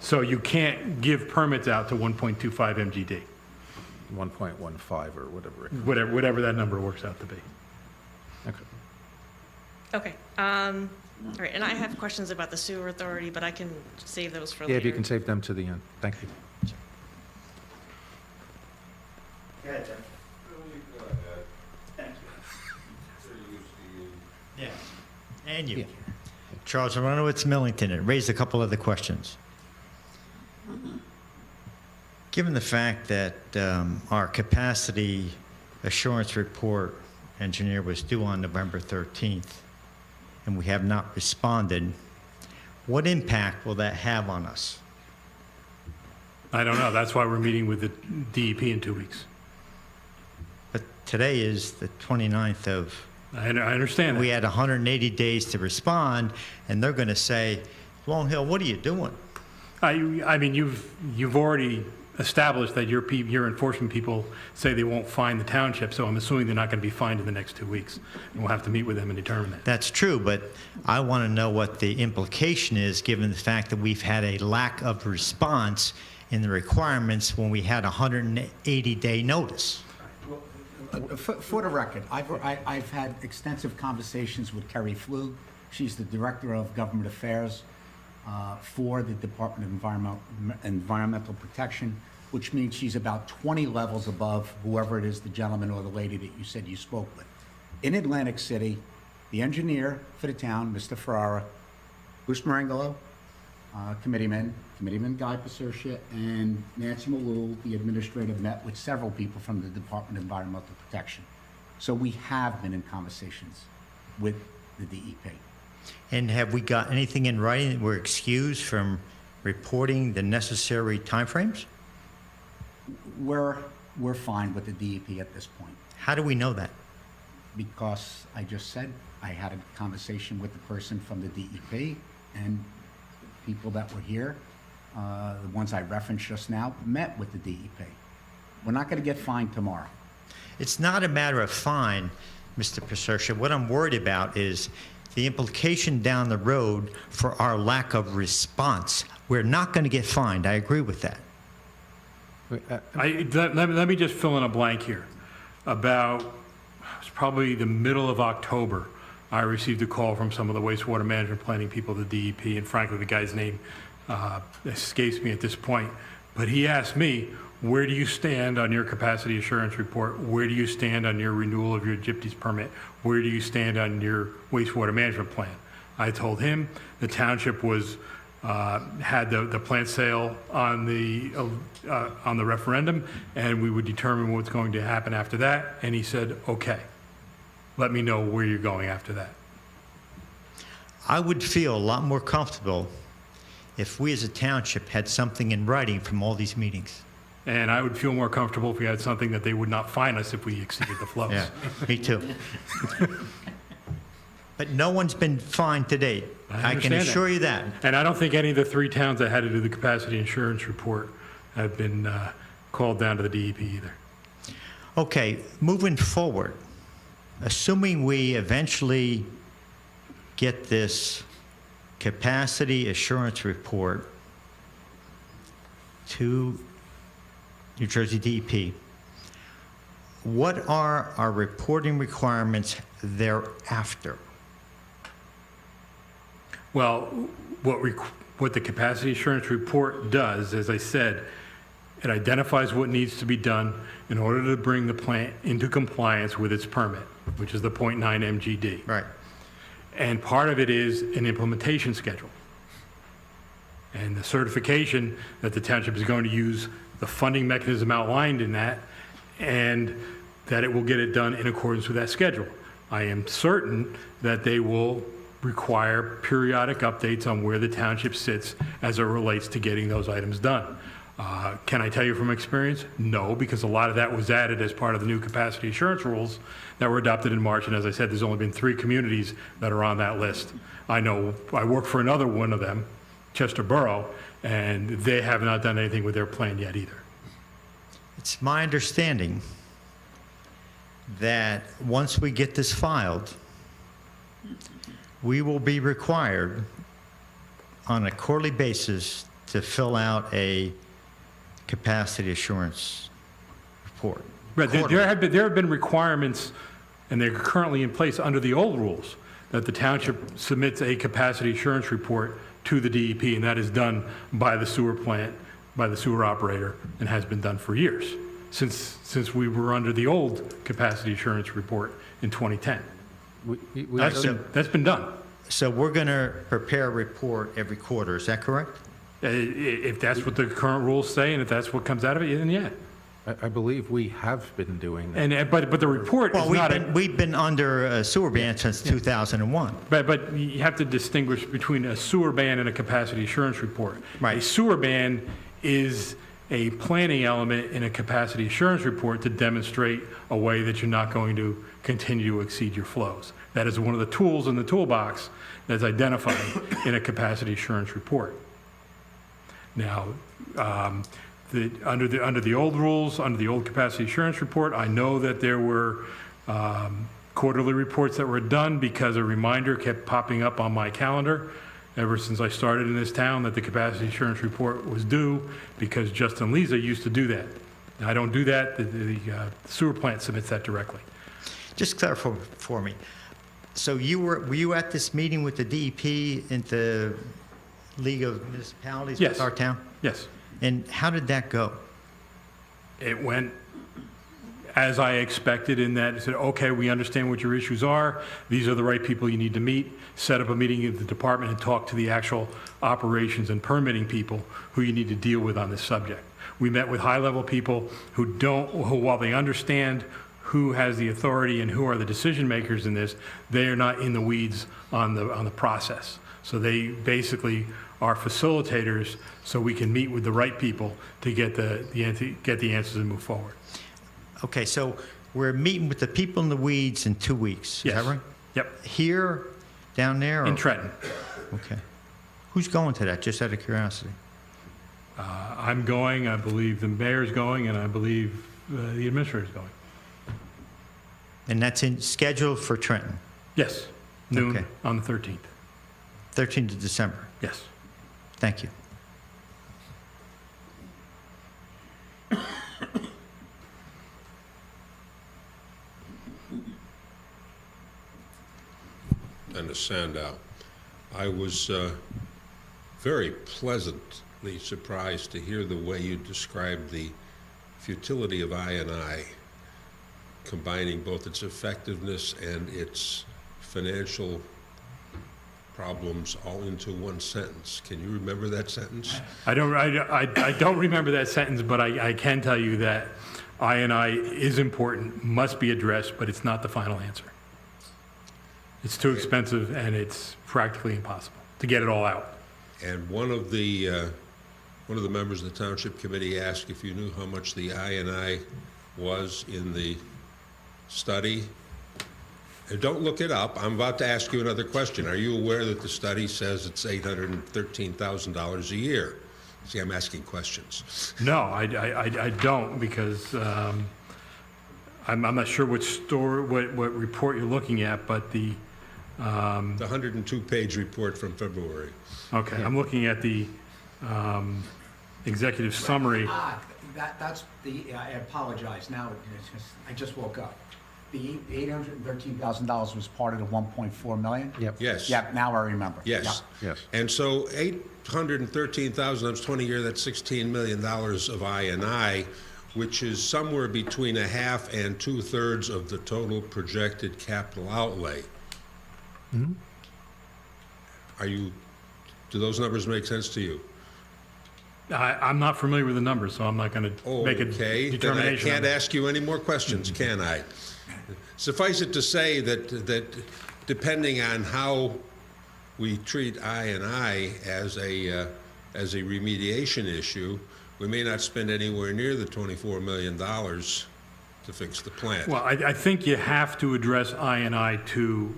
So you can't give permits out to 1.25 MGD, 1.15 or whatever. whatever that number works out to be. Okay. Okay. All right, and I have questions about the sewer authority, but I can save those for later. Yeah, if you can save them to the end. Thank you. Go ahead, Jeff. Thank you. Yeah, and you. Charles Aronowitz, Millington, it raised a couple other questions. Given the fact that our capacity assurance report engineer was due on November 13th, and we have not responded, what impact will that have on us? I don't know. That's why we're meeting with the DEP in 2 weeks. But today is the 29th of... I understand We that. had 180 days to respond, and they're going to say, Long Hill, what are you doing? I mean, you've already established that your enforcement people say they won't fine the township, so I'm assuming they're not going to be fined in the next 2 weeks. And we'll have to meet with them and determine that. That's true, but I want to know what the implication is, given the fact that we've had a lack of response in the requirements when we had a 180-day notice. For the record, I've had extensive conversations with Kerry Flug. She's the Director of Government Affairs for the Department of Environmental Protection, which means she's about 20 levels above whoever it is, the gentleman or the lady that you said you spoke with. In Atlantic City, the engineer for the town, Mr. Ferrara, Bruce Marangolo, Committeeman Guy Pacercia, and Nancy Malou, the administrator, met with several people from the Department of Environmental Protection. So we have been in conversations with the DEP. And have we got anything in writing that we're excused from reporting the necessary timeframes? We're fine with the DEP at this point, How do we know that? because I just said I had a conversation with the person from the DEP, and people that were here, the ones I referenced just now, met with the DEP. We're not going to get fined tomorrow. It's not a matter of fine, Mr. Pacercia. What I'm worried about is the implication down the road for our lack of response. We're not going to get fined. I agree with that. Let me just fill in a blank here. It's probably the middle of October, I received a call from some of the wastewater management planning people at the DEP, and frankly, the guy's name escapes me at this point. But he asked me, where do you stand on your capacity assurance report? Where do you stand on your renewal of your gypsies permit? Where do you stand on your wastewater management plan? I told him the township was, had the plant sale on the referendum, and we would determine what's going to happen after that. And he said, okay, let me know where you're going after that. I would feel a lot more comfortable if we as a township had something in writing from all these meetings. And I would feel more comfortable if we had something that they would not fine us if we exceeded the flows. Yeah, me too. But no one's been fined to date. I can assure you that. And I don't think any of the 3 towns that had to do the capacity insurance report have been called down to the DEP either. Okay, moving forward, assuming we eventually get this capacity assurance report to New Jersey DEP, what are our reporting requirements thereafter? Well, what the capacity assurance report does, as I said, it identifies what needs to be done in order to bring the plant into compliance with its permit, which is the 0.9 MGD. Right. And part of it is an implementation schedule. And the certification that the township is going to use the funding mechanism outlined in that, and that it will get it done in accordance with that schedule. I am certain that they will require periodic updates on where the township sits as it relates to getting those items done. Can I tell you from experience? No, because a lot of that was added as part of the new capacity assurance rules that were adopted in March. And as I said, there's only been 3 communities that are on that list. I know I work for another one of them, Chester Borough, and they have not done anything with their plan yet either. It's my understanding that once we get this filed, we will be required on a quarterly basis to fill out a capacity assurance report. Right, there have been requirements, and they're currently in place under the old rules, that the township submits a capacity assurance report to the DEP, and that is done by the sewer plant, by the sewer operator, and has been done for years, since we were under the old capacity assurance report in 2010. That's been done. So we're going to prepare a report every quarter, is that correct? If that's what the current rules say, and if that's what comes out of it, then yeah. I believe we have been doing that. But the report is not... we've been under a sewer ban since 2001. But you have to distinguish between a sewer ban and a capacity assurance report. Right. A sewer ban is a planning element in a capacity assurance report to demonstrate a way that you're not going to continue to exceed your flows. That is one of the tools in the toolbox that's identified in a capacity assurance report. Now, under the old rules, under the old capacity assurance report, I know that there were quarterly reports that were done because a reminder kept popping up on my calendar ever since I started in this town that the capacity assurance report was due, because Justin Leza used to do that. Now, I don't do that. The sewer plant submits that directly. Just clarify for me. So were you at this meeting with the DEP in the League of Municipalities Yes. with our town? Yes. And how did that go? It went as I expected, in that it said, okay, we understand what your issues are. These are the right people you need to meet. Set up a meeting in the department and talk to the actual operations and permitting people who you need to deal with on this subject. We met with high-level people who while they understand who has the authority and who are the decision makers in this, they are not in the weeds on the process. So they basically are facilitators, so we can meet with the right people to get the answers and move forward. Okay, so we're meeting with the people in the weeds in 2 weeks. Is Yes. that right? Yep. Here, down there? In Trenton. Okay. Who's going to that, just out of curiosity? I'm going, I believe the mayor's going, and I believe the administrator's going. And that's scheduled for Trenton? Yes, noon Okay. on the 13th. 13th of December? Yes. Thank you. And a Sandow. I was very pleasant pleasantly surprised to hear the way you described the futility of I&I, combining both its effectiveness and its financial problems all into one sentence. Can you remember that sentence? I don't remember that sentence, but I can tell you that I&I is important, must be addressed, but it's not the final answer. It's too expensive and it's practically impossible to get it all out. And one of the members of the Township Committee asked if you knew how much the I&I was in the study. And don't look it up. I'm about to ask you another question. Are you aware that the study says it's $813,000 a year? See, I'm asking questions. No, I don't, because I'm not sure what report you're looking at, but the 102-page report from February. Okay, I'm looking at the executive summary. That's the, I apologize, now, I just woke up. The $813,000 was part of the 1.4 million? Yep. Yes. Yep, now I remember. Yes. Yes. And so 813,000 times 20 years, that's $16 million of I&I, which is somewhere between a half and 2/3 of the total projected capital outlay. Mm-hmm. Do those numbers make sense to you? I'm not familiar with the numbers, so I'm not going to make a determination. Then I can't ask you any more questions, can I? Suffice it to say that depending on how we treat I&I as a remediation issue, we may not spend anywhere near the $24 million to fix the plant. Well, I think you have to address I&I to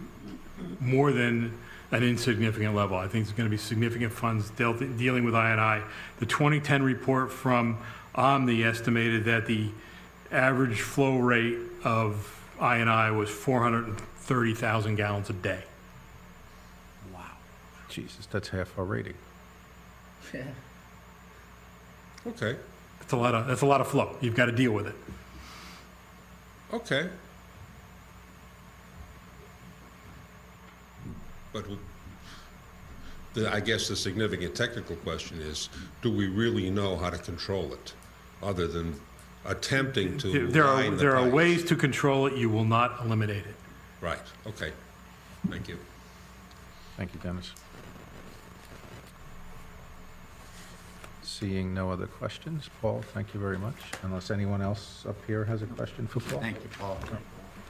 more than an insignificant level. I think there's going to be significant funds dealing with I&I. The 2010 report from Omni estimated that the average flow rate of I&I was 430,000 gallons a day. Wow. Jesus, that's half our rating. Okay. That's a lot of flow. You've got to deal with it. Okay. But I guess the significant technical question is, do we really know how to control it, other than attempting to line the There are pipes? ways to control it. You will not eliminate it. Right, okay. Thank you. Thank you, Dennis. Seeing no other questions, Paul, thank you very much. Unless anyone else up here has a question for Paul? Thank you, Paul.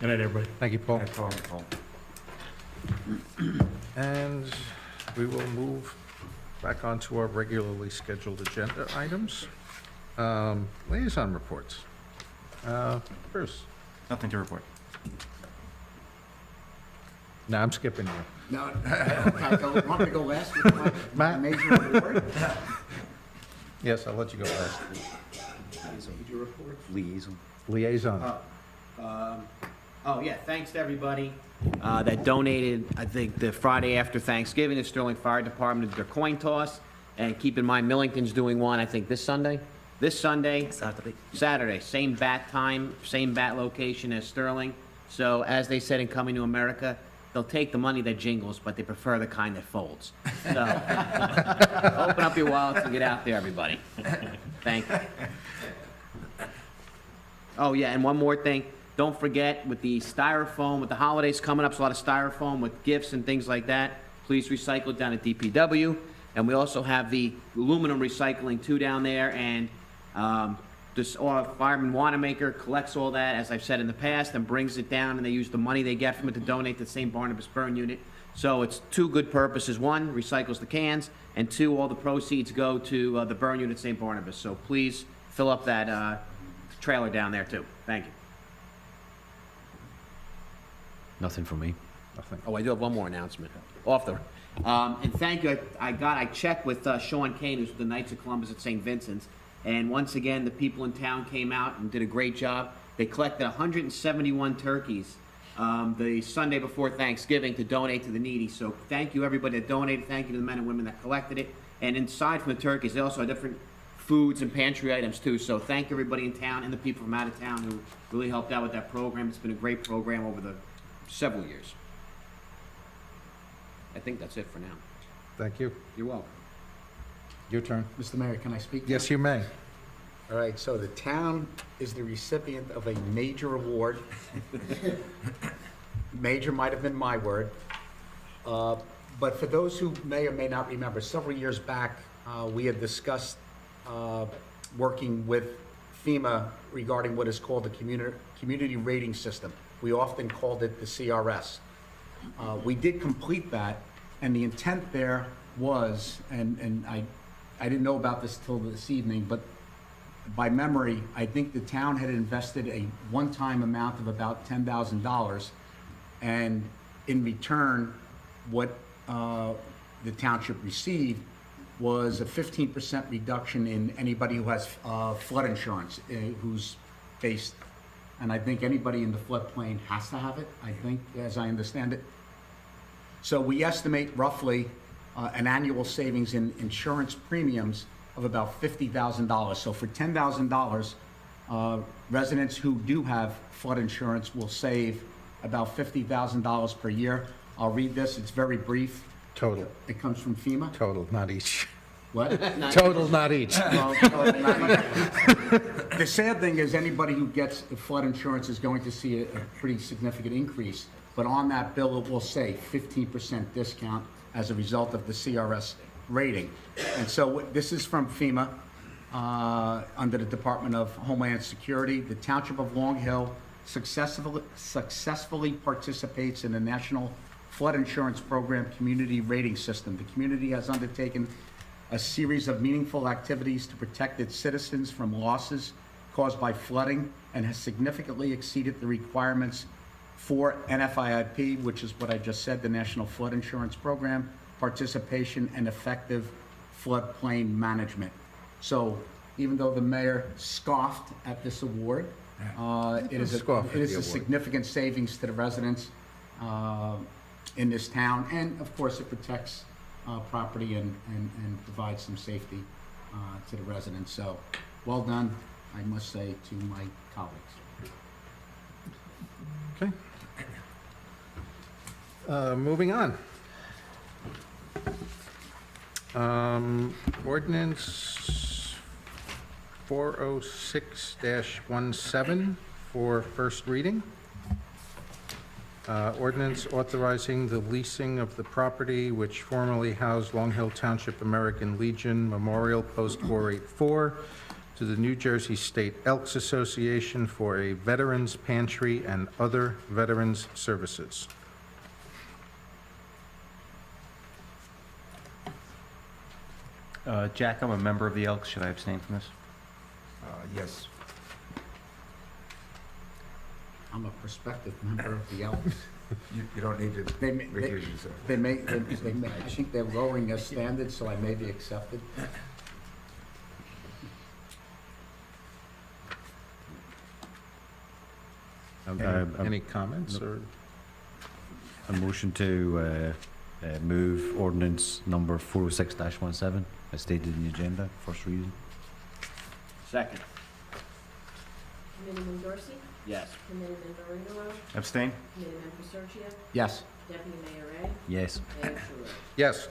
Good night, everybody. Thank you, Paul. And we will move back onto our regularly scheduled agenda items. Liaison reports. Bruce? Nothing to report. No, I'm skipping you. No, want me to go last with my major report? Yes, I'll let you go last. Major report? Liaison. Liaison. Oh, yeah, thanks to everybody that donated, I think, the Friday after Thanksgiving, the Sterling Fire Department did their coin toss. And keep in mind, Millington's doing one, I think, this Sunday. Saturday, same bat time, same bat location as Sterling. So as they said in Coming to America, they'll take the money that jingles, but they prefer the kind that folds. So open up your wallets and get out there, everybody. Thank you. Oh, yeah, and one more thing. Don't forget, with the styrofoam, with the holidays coming up, there's a lot of styrofoam with gifts and things like that. Please recycle it down at DPW. And we also have the aluminum recycling too down there. And this Fireman Wanamaker collects all that, as I've said in the past, and brings it down, and they use the money they get from it to donate to the St. Barnabas Burn Unit. So it's two good purposes. One, recycles the cans, and two, all the proceeds go to the Burn Unit St. Barnabas. So please fill up that trailer down there too. Thank you. Nothing for me. Nothing. Oh, I do have one more announcement. And thank you. I checked with Sean Kane, who's the Knights of Columbus at St. Vincent's, and once again, the people in town came out and did a great job. They collected 171 turkeys the Sunday before Thanksgiving to donate to the needy. So thank you, everybody that donated. Thank you to the men and women that collected it. And aside from the turkeys, they also had different foods and pantry items too. So thank everybody in town and the people from out of town who really helped out with that program. It's been a great program over the several years. I think that's it for now. Thank you. You're welcome. Your turn. Mr. Mayor, can I speak? now? Yes, you may. All right, so the town is the recipient of a major award. Major might have been my word. But for those who may or may not remember, several years back, we had discussed working with FEMA regarding what is called the community rating system. We often called it the CRS. We did complete that, and the intent there was, and I didn't know about this till this evening, but by memory, I think the town had invested a one-time amount of about $10,000, and in return, what the township received was a 15% reduction in anybody who has flood insurance, who's based, and I think anybody in the floodplain has to have it, I think, as I understand it. So we estimate roughly an annual savings in insurance premiums of about $50,000. So for $10,000, residents who do have flood insurance will save about $50,000 per year. I'll read this, it's very brief. Total. It comes from FEMA. Total, not each. What? Total, not each. Well, total, not each. The sad thing is anybody who gets flood insurance is going to see a pretty significant increase, but on that bill, it will say 15% discount as a result of the CRS rating. And so this is from FEMA, under the Department of Homeland Security. The Township of Long Hill successfully participates in the National Flood Insurance Program Community Rating System. The community has undertaken a series of meaningful activities to protect its citizens from losses caused by flooding and has significantly exceeded the requirements for NFIP, which is what I just said, the National Flood Insurance Program, participation and effective floodplain management. So even though the mayor scoffed at this award, it is a significant savings to the residents in this town, and of course it protects property and provides some safety to the residents. So well done, I must say, to my colleagues. Okay. Moving on. Ordinance 406-17 for first reading. Ordinance authorizing the leasing of the property which formerly housed Long Hill Township American Legion Memorial Post 484 to the New Jersey State Elks Association for a veterans pantry and other veterans services. Jack, I'm a member of the Elks. Should I abstain from this? Yes. I'm a prospective member of the Elks. You don't need to recuse yourself. They may, I think they're lowering their standards, so I may be accepted. Any comments or? A motion to move ordinance number 406-17 as stated in the agenda, first reading. Second. Committeeman Dorsey? Yes. Committeeman Barrington? Abstain? Committeeman Pasurcia? Yes. Deputy Mayor Ray? Yes. Mayor Schuler? Yes.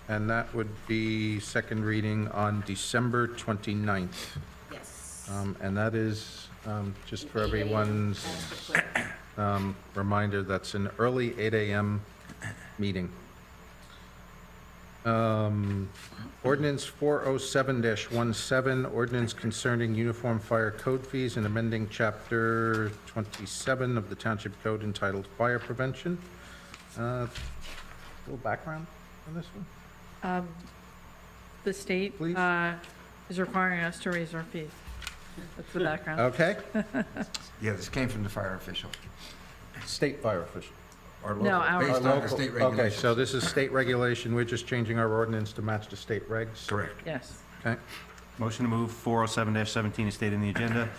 And that would be second reading on December 29th. Yes. And that is, just for everyone's reminder, that's an early 8 a.m. meeting. Ordinance 407-17, ordinance concerning uniform fire code fees and amending Chapter 27 of the Township Code entitled Fire Prevention. A little background on this one? The state Please. is requiring us to raise our fees. That's the background. Okay. Yeah, this came from the fire official. State fire official. Or No, local, our- based on the state regulations. Okay, so this is state regulation, we're just changing our ordinance to match the state regs? Correct. Yes. Okay. Motion to move 407-17 is stated in the agenda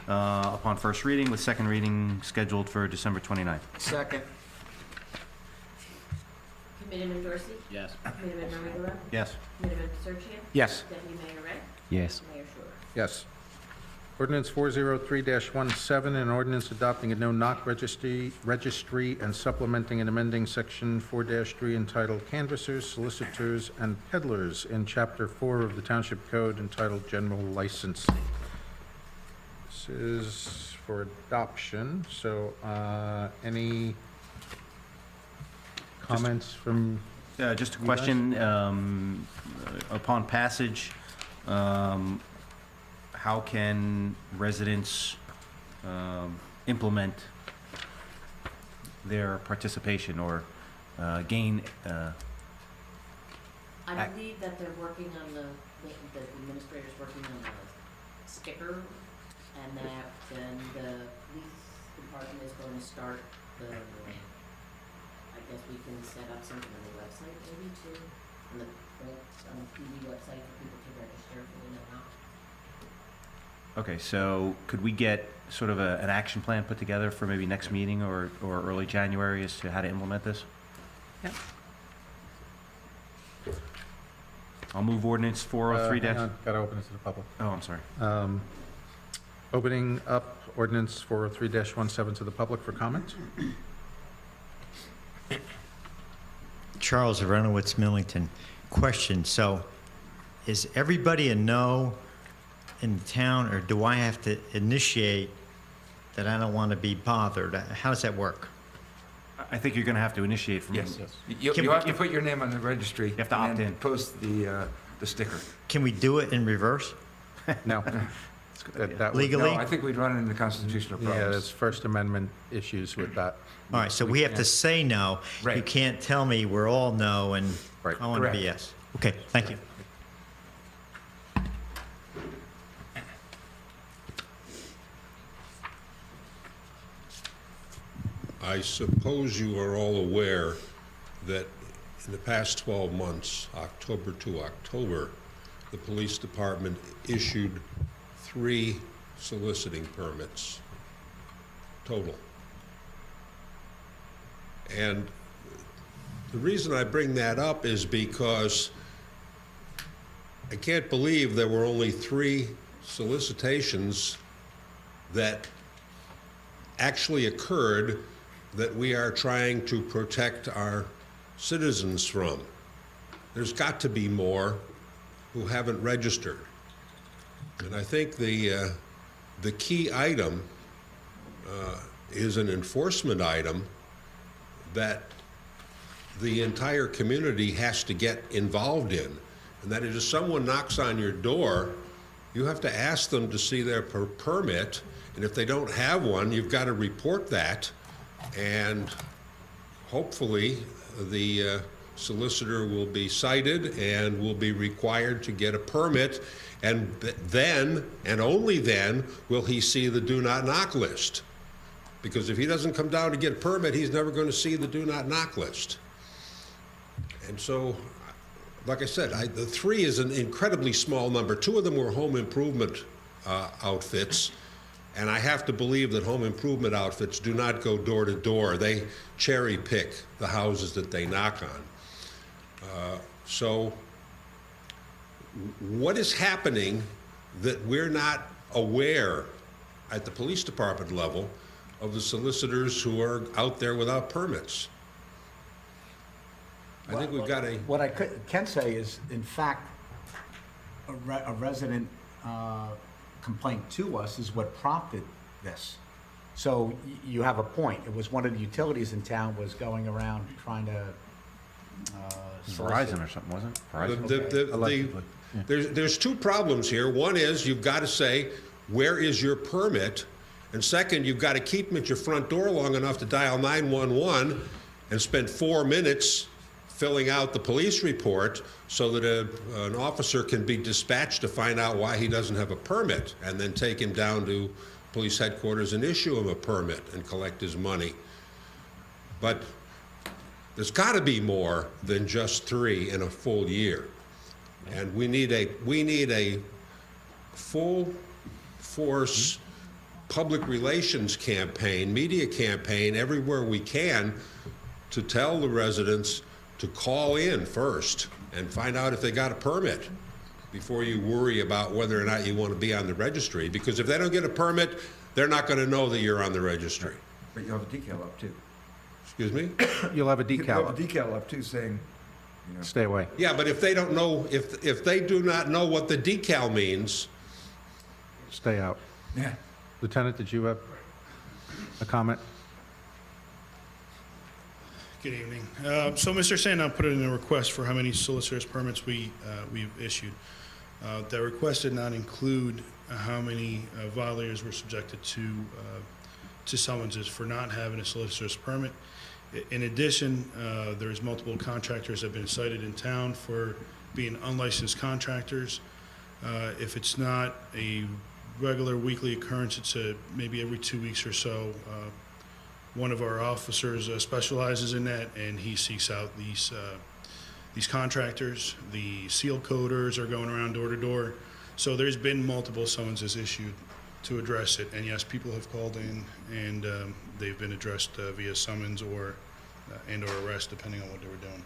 upon first reading, with second reading scheduled for December 29th. Second. Committeeman Dorsey? Yes. Committeeman Barrington? Yes. Committeeman Pasurcia? Yes. Deputy Mayor Ray? Yes. Mayor Schuler? Yes. Ordinance 403-17, an ordinance adopting a no-knock registry and supplementing and amending Section 4-3 entitled Canvassers, Solicitors, and Peddlers in Chapter 4 of the Township Code entitled General Licensing. This is for adoption, so any comments from Just a you question, upon passage, how can residents implement their participation or gain? I believe that they're working on the administrator's working on the sticker, and that then the police department is going to start I guess we can set up something on the website maybe too, on the PD website for people to register for the no-knock. Okay, so could we get sort of an action plan put together for maybe next meeting or early January as to how to implement this? Yep. I'll move ordinance 403 hang on, gotta open it to the public. Oh, I'm sorry. Opening up ordinance 403-17 to the public for comment. Charles Aronowitz, Millington. Question, so is everybody a no in the town, or do I have to initiate that I don't want to be bothered? How does that work? I think you're going to have to initiate from... Yes. You have to put your name on the registry. You have to opt in. Post the sticker. Can we do it in reverse? No. That would- Legally? No, I think we'd run into constitutional problems. Yeah, there's First Amendment issues with that. All right, so we have to say no. Right. You can't tell me we're all no and Right. I want to be Correct. yes. Okay, thank you. I suppose you are all aware that in the past 12 months, October to October, the police department issued 3 soliciting permits total. And the reason I bring that up is because I can't believe there were only 3 solicitations that actually occurred that we are trying to protect our citizens from. There's got to be more who haven't registered. And I think the key item is an enforcement item that the entire community has to get involved in. And that is, if someone knocks on your door, you have to ask them to see their permit, and if they don't have one, you've got to report that, and hopefully the solicitor will be cited and will be required to get a permit, and then, and only then, will he see the do not knock list. Because if he doesn't come down to get a permit, he's never going to see the do not knock list. And so, like I said, the 3 is an incredibly small number. 2 of them were home improvement outfits, and I have to believe that home improvement outfits do not go door to door. They cherry pick the houses that they knock on. So what is happening that we're not aware at the police department level of the solicitors who are out there without permits? I think we've got a... What I can say is, in fact, a resident complaint to us is what prompted this. So you have a point. It was one of the utilities in town was going around trying to Verizon or something, wasn't it? Verizon? There's 2 problems here. One is you've got to say, where is your permit? And second, you've got to keep them at your front door long enough to dial 911 and spend 4 minutes filling out the police report so that an officer can be dispatched to find out why he doesn't have a permit, and then take him down to police headquarters and issue him a permit and collect his money. But there's got to be more than just 3 in a full year. And we need a full force public relations campaign, media campaign everywhere we can to tell the residents to call in first and find out if they got a permit. before you worry about whether or not you want to be on the registry, because if they don't get a permit, they're not going to know that you're on the registry. But you'll have a decal up too. Excuse me? You'll have a You'll decal have a decal up too saying, you know. Stay away. Yeah, but if they don't know, if they do not know what the decal means, Stay out. Yeah. Lieutenant, did you have a comment? Good evening. So Mr. Sandon put in a request for how many solicitors permits we've issued. That request did not include how many violators were subjected to summonses for not having a solicitor's permit. In addition, there's multiple contractors that have been cited in town for being unlicensed contractors. If it's not a regular weekly occurrence, it's maybe every 2 weeks or so. One of our officers specializes in that, and he seeks out these contractors. The seal coders are going around door to door. So there's been multiple summonses issued to address it. And yes, people have called in, and they've been addressed via summons or arrest, depending on what they were doing.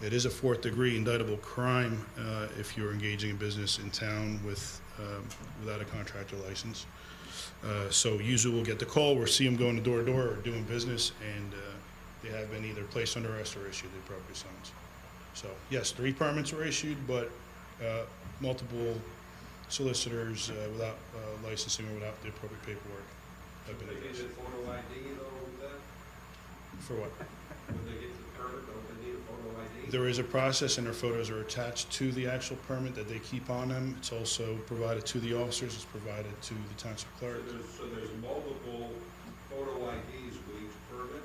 It is a 4th-degree indictable crime if you're engaging in business in town without a contractor license. So usually we'll get the call, we'll see them going to door or doing business, and they have been either placed under arrest or issued the appropriate summons. So yes, 3 permits were issued, but multiple solicitors without licensing or without the appropriate paperwork have been addressed. photo ID though with that? For what? When they get the permit, don't they need a photo ID? There is a process, and their photos are attached to the actual permit that they keep on them. It's also provided to the officers, it's provided to the township clerk. So there's multiple photo IDs with each permit?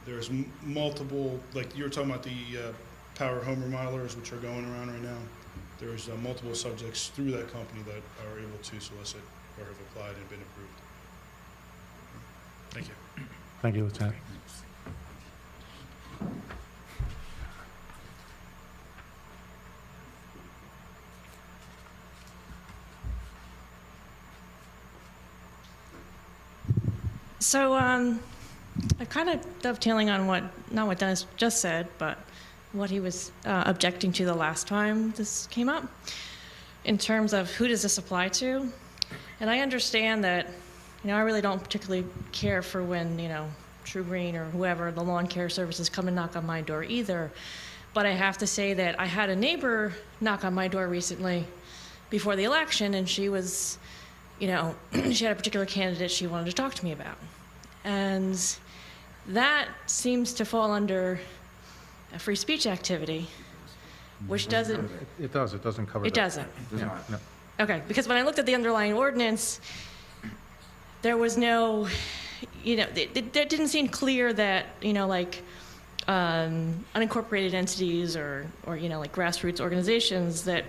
There's multiple, like you were talking about the power home remodelers, which are going around right now. There's multiple subjects through that company that are able to solicit or have applied and been approved. Thank you. Thank you, Lieutenant. So, I'm kind of dovetailing on not what Dennis just said, but what he was objecting to the last time this came up, in terms of who does this apply to. And I understand that, I really don't particularly care for when, True Green or whoever, the lawn care services come and knock on my door either. But I have to say that I had a neighbor knock on my door recently before the election, and she was, she had a particular candidate she wanted to talk to me about. And that seems to fall under a free speech activity, which doesn't... It does. It doesn't cover that. It doesn't? No. Okay, because when I looked at the underlying ordinance, there was no, it didn't seem clear that, unincorporated entities or like grassroots organizations that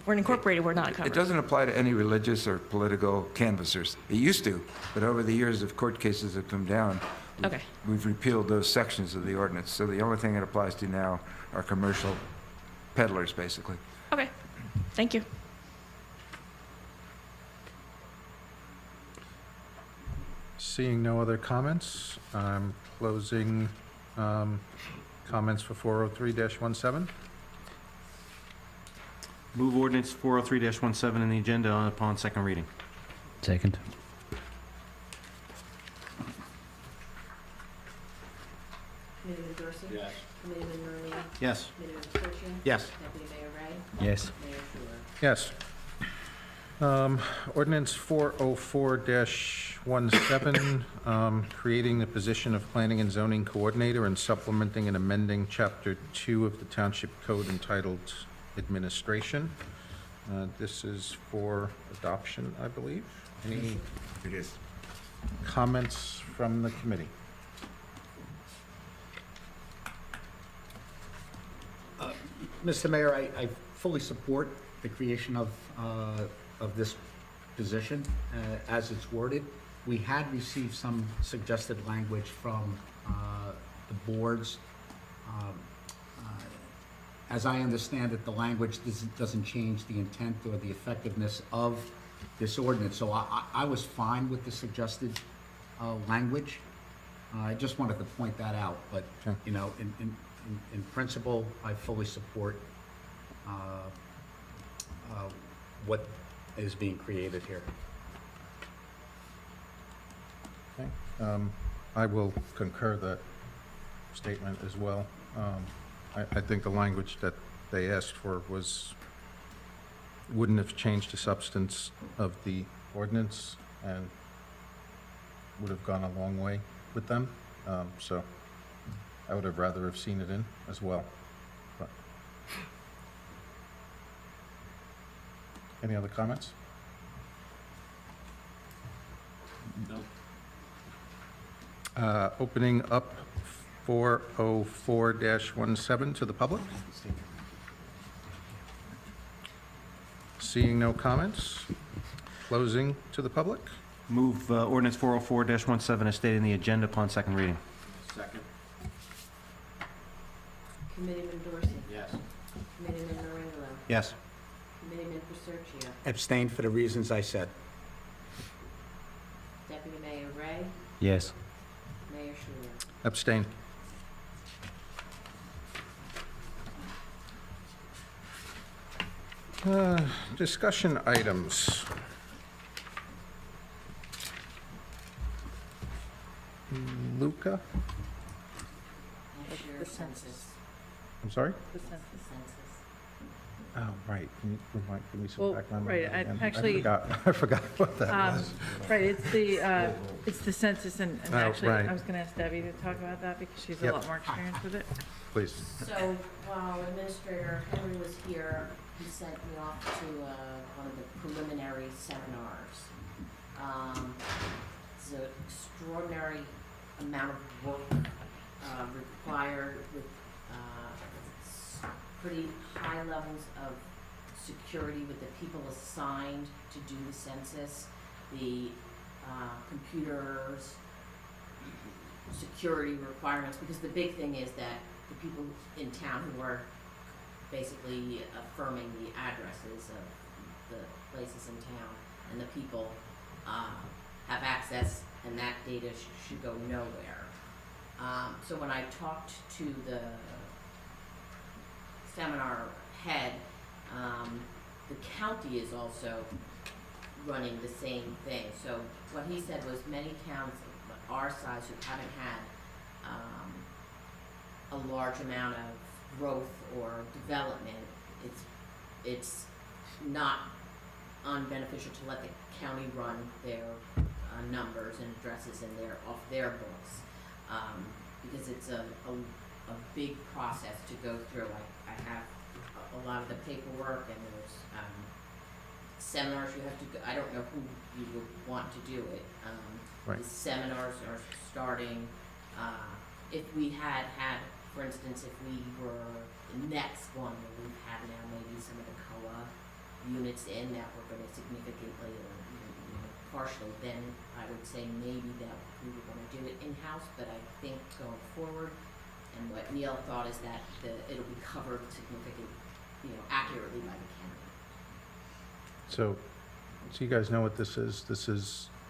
weren't incorporated were not covered. It doesn't apply to any religious or political canvassers. It used to, but over the years, if court cases have come down, Okay. we've repealed those sections of the ordinance. So the only thing it applies to now are commercial peddlers, basically. Okay, thank you. Seeing no other comments, I'm closing comments for 403-17. Move ordinance 403-17 in the agenda upon second reading. Second. Committeeman Dorsey? Yes. Committeeman Rooney? Yes. Committeeman McCutcheon? Yes. Deputy Mayor Ray? Yes. Mayor Schuler? Yes. Ordinance 404-17, creating the position of Planning and Zoning Coordinator and supplementing and amending Chapter 2 of the Township Code entitled Administration. This is for adoption, I believe. Any It is. comments from the committee? Mr. Mayor, I fully support the creation of this position as it's worded. We had received some suggested language from the boards. As I understand it, the language doesn't change the intent or the effectiveness of this ordinance. So I was fine with the suggested language. I just wanted to point that out, but, in principle, I fully support what is being created here. Okay. I will concur that statement as well. I think the language that they asked for wouldn't have changed the substance of the ordinance and would have gone a long way with them. So I would have rather have seen it in as well. But any other comments? No. Opening up 404-17 to the public. Seeing no comments, closing to the public. Move ordinance 404-17 as stated in the agenda upon second reading. Second. Committeeman Dorsey. Yes. Committeeman Maringolo. Yes. Committeeman Pasurcio. Abstain for the reasons I said. Deputy Mayor Ray. Yes. Mayor Schuler. Abstain. Discussion items. Luca? That's your census. I'm sorry? The census. Oh, right. Can you give me some Well, background? on right, that I again? actually- I forgot what that was. Right, it's the census, and Oh, actually, right. I was gonna ask Debbie to talk about that, because she's a Yep. lot more experienced with it. Please. So while Administrator Henry was here, he sent me off to one of the preliminary seminars. It's an extraordinary amount of work required with pretty high levels of security with the people assigned to do the census, the computers, security requirements, because the big thing is that the people in town who are basically affirming the addresses of the places in town, and the people have access, and that data should go nowhere. So when I talked to the seminar head, the county is also running the same thing. So what he said was many towns of our size who haven't had a large amount of growth or development, it's not unbeneficial to let the county run their numbers and addresses in off their books, because it's a big process to go through. I have a lot of the paperwork, and there's seminars you have to go. I don't know who you would want to do it. Right. The seminars are starting. If we had, for instance, if we were the next one that we've had now, maybe some of the COA units in that were going to significantly or partially, then I would say maybe that we were going to do it in-house. But I think going forward, and what Neil thought is that it'll be covered accurately by the county. So you guys know what this is?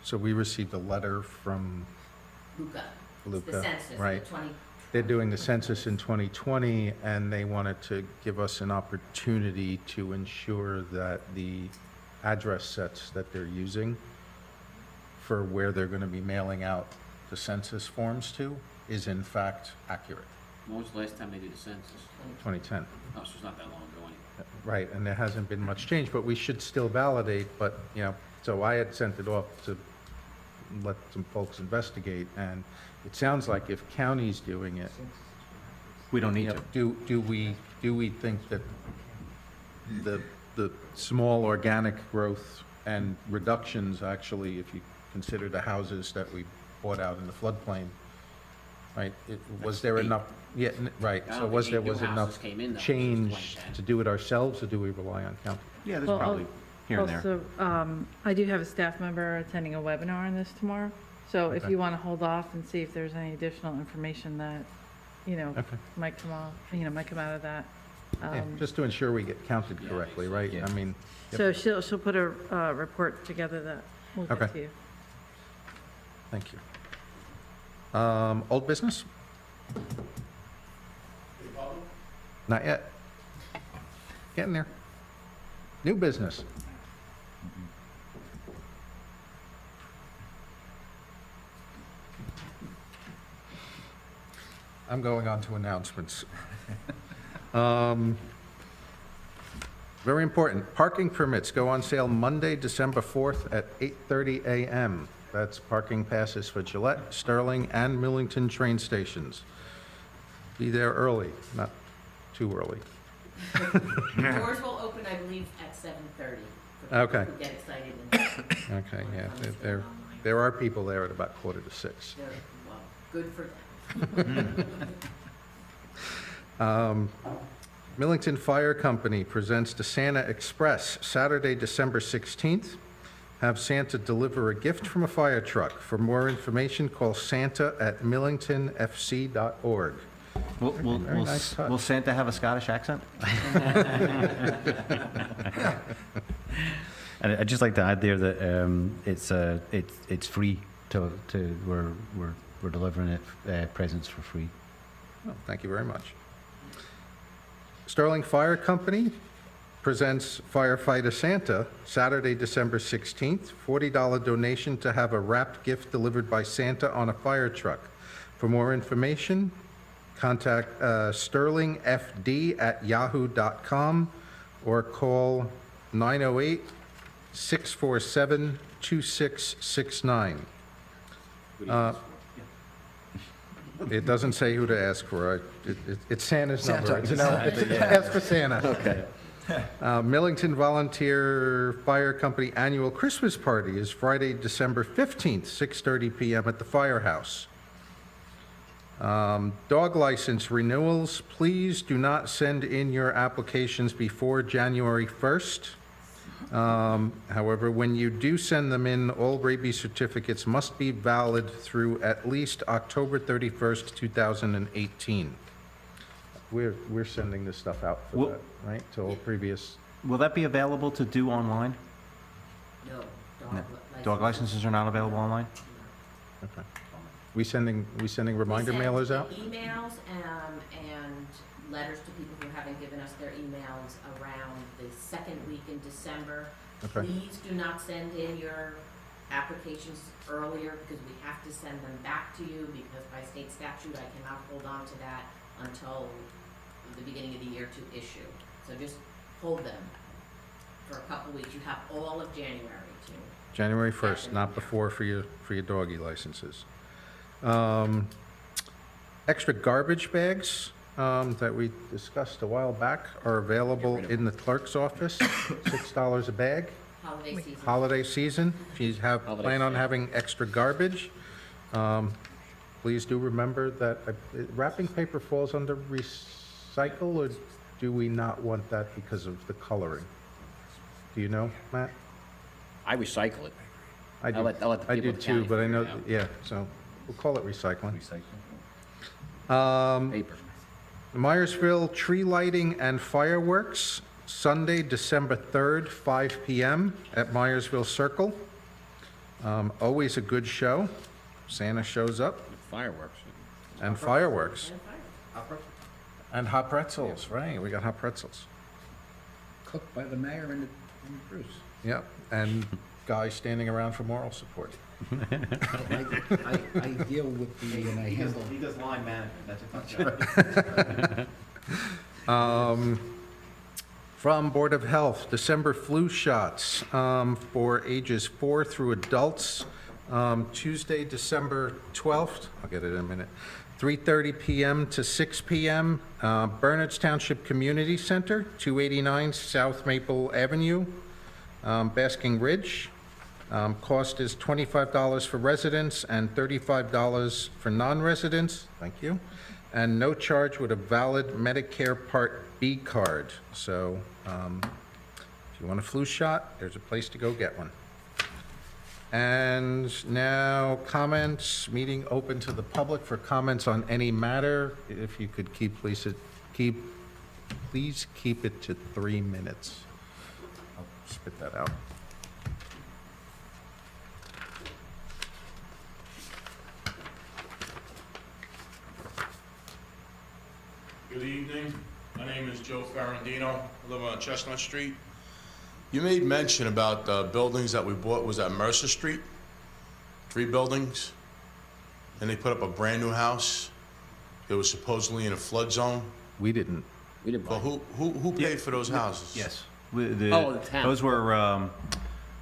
So we received a letter from Luca. Luca, The census, right? They're doing the census in 2020, and they wanted to give us an opportunity to ensure that the address sets that they're using for where they're going to be mailing out the census forms to is in fact accurate. When was the last time they did the census? 2010. Oh, so it's not that long ago anyway. Right, and there hasn't been much change, but we should still validate, but, so I had sent it off to let some folks investigate, and it sounds like if county's doing it, We don't need to. do we think that the small organic growth and reductions, actually, if you consider the houses that we bought out in the floodplain, right, was there enough, right, I so don't was think there any new enough houses came in, though, since change 2010. to do it ourselves, or do we rely on county? Yeah, there's Well, probably here and there. Also, I do have a staff member attending a webinar on this tomorrow, so if Okay. you want to hold off and see if there's any additional information that, Okay. might come out of that. Yeah, just to ensure we get counted correctly, right? Yeah. I mean, So she'll put a report together that we'll get Okay. to you. thank you. Old business? Not yet. Getting there. New business. I'm going on to announcements. Very important. Parking permits go on sale Monday, December 4th at 8:30 a.m. That's parking passes for Gillette, Sterling, and Millington train stations. Be there early, not too early. Doors will open, I believe, at 7:30. Okay. Who get excited and Okay, yeah, there are people there at about 5:45. they're, well, good for them. Millington Fire Company presents the Santa Express, Saturday, December 16th. Have Santa deliver a gift from a fire truck. For more information, call santa@millingtonfc.org. Very nice touch. Will Santa have a Scottish accent? And I'd just like to add there that it's free we're delivering it presents for free. Oh, thank you very much. Sterling Fire Company presents Firefighter Santa, Saturday, December 16th, $40 donation to have a wrapped gift delivered by Santa on a fire truck. For more information, contact sterlingfd@yahoo.com or call 908-647-2669. It doesn't say who to ask for. It's Santa's number. Ask for Santa. Okay. Millington Volunteer Fire Company Annual Christmas Party is Friday, December 15th, 6:30 p.m. at the firehouse. Dog license renewals, please do not send in your applications before January 1st. However, when you do send them in, all rabies certificates must be valid through at least October 31st, 2018. We're sending this stuff out for that, right? To all previous. Will that be available to do online? No, Dog licenses are not available online? Okay. We sending reminder mailers out? Emails and letters to people who haven't given us their emails around the second week in December. Okay. Please do not send in your applications earlier because we have to send them back to you because by state statute, I cannot hold on to that until the beginning of the year to issue. So just hold them for a couple weeks. You have all of January to. January 1st, not before for your doggy licenses. Extra garbage bags that we discussed a while back are available in the clerk's office, $6 a bag. Holiday season. Holiday season. If you plan on having extra garbage, please do remember that wrapping paper falls under recycle, or do we not want that because of the coloring? Do you know, Matt? I recycle it. I do. I'll let the people I of do the too, county but I know, figure it yeah, so we'll call it recycling. Paper. Myersville tree lighting and fireworks, Sunday, December 3rd, 5 p.m. at Myersville Circle. Always a good show. Santa shows up. Fireworks. And fireworks. And hot pretzels, right, we got hot pretzels. Cooked by the mayor and Bruce. Yep, and guys standing around for moral support. I deal with the, and I handle. He does line management, that's a From Board of Health, December flu shots for ages 4 through adults, Tuesday, December 12th, I'll get it in a minute, 3:30 p.m. to 6 p.m., Bernards Township Community Center, 289 South Maple Avenue, Basking Ridge. Cost is $25 for residents and $35 for non-residents. Thank you. And no charge with a valid Medicare Part B card. So if you want a flu shot, there's a place to go get one. And now comments, meeting open to the public for comments on any matter. If you could please keep it to 3 minutes. I'll spit that out. Good evening. My name is Joe Ferrandino. I live on Chestnut Street. You made mention about the buildings that we bought, was that Mercer Street? 3 buildings? And they put up a brand-new house. It was supposedly in a flood zone. We didn't. We didn't buy Well, who paid for those houses? Yes. Oh, the town.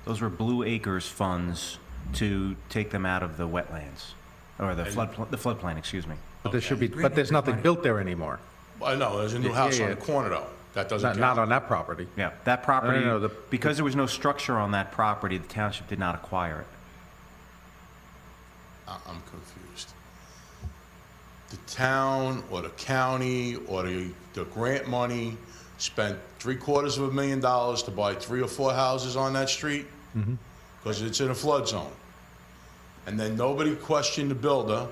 Those were Blue Acres funds to take them out of the wetlands, or the floodplain, excuse me. But there should be, but there's nothing built there anymore. I know, there's a new house on the corner, though. That doesn't count. Not on that property. Yeah, that property, no, because there was no structure on that property, the township did not acquire it. I'm confused. The town or the county or the grant money spent $750,000 to buy 3 or 4 houses on that street because it's in a flood zone. And then nobody questioned the builder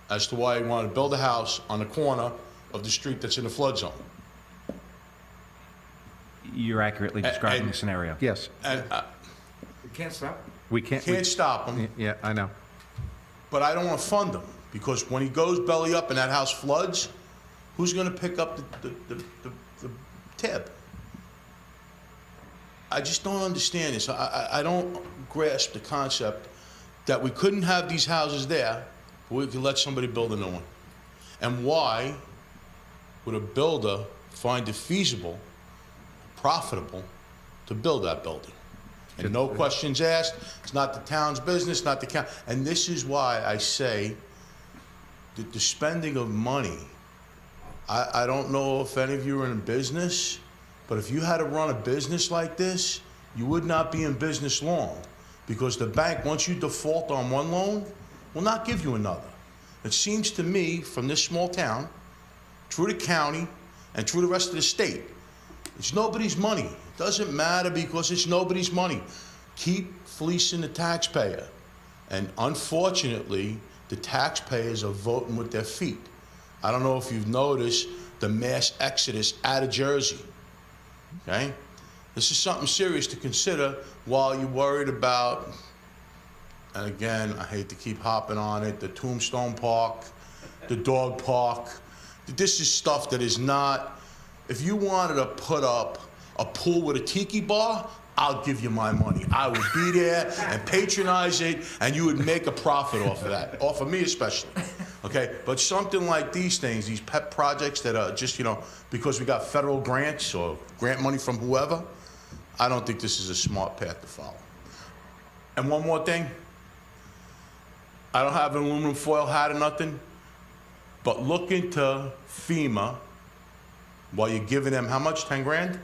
as to why he wanted to build a house on the corner of the street that's in a flood zone. You're accurately describing the scenario. Yes. And We can't stop. We can't. can't stop him, Yeah, I know. but I don't want to fund him because when he goes belly up and that house floods, who's going to pick up the tab? I just don't understand this. I don't grasp the concept that we couldn't have these houses there, but we could let somebody build a new one. And why would a builder find it feasible, profitable, to build that building? And no questions asked. It's not the town's business, not the county. And this is why I say that the spending of money, I don't know if any of you are in business, but if you had to run a business like this, you would not be in business long because the bank, once you default on one loan, will not give you another. It seems to me, from this small town, through the county, and through the rest of the state, it's nobody's money. It doesn't matter because it's nobody's money. Keep fleecing the taxpayer. And unfortunately, the taxpayers are voting with their feet. I don't know if you've noticed the mass exodus out of Jersey. Okay? This is something serious to consider while you're worried about, and again, I hate to keep hopping on it, the Tombstone Park, the dog park. This is stuff that is not, if you wanted to put up a pool with a tiki bar, I'll give you my money. I would be there and patronize it, and you would make a profit off of that, off of me especially. Okay, but something like these things, these pet projects that are just, because we got federal grants or grant money from whoever, I don't think this is a smart path to follow. And one more thing, I don't have an aluminum foil hat or nothing, but look into FEMA while you're giving them, how much, 10 grand?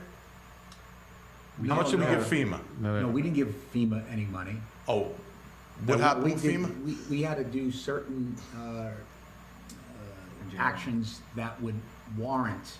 How much did we give FEMA? No, we didn't give FEMA any money. Oh, what happened with FEMA? We had to do certain actions that would warrant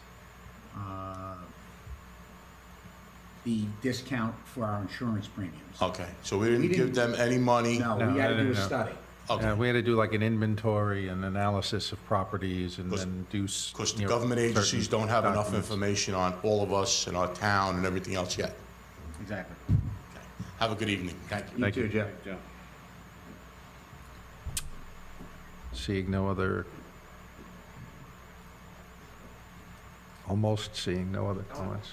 the discount for our insurance premiums. Okay, so we didn't give them any money? No, we had to do a study. Okay. We had to do like an inventory and analysis of properties and then do. Because the government agencies don't have enough information on all of us and our town and everything else yet. Exactly. Have a good evening. Thank you. You too, Jeff. Seeing no other, almost seeing no other comments.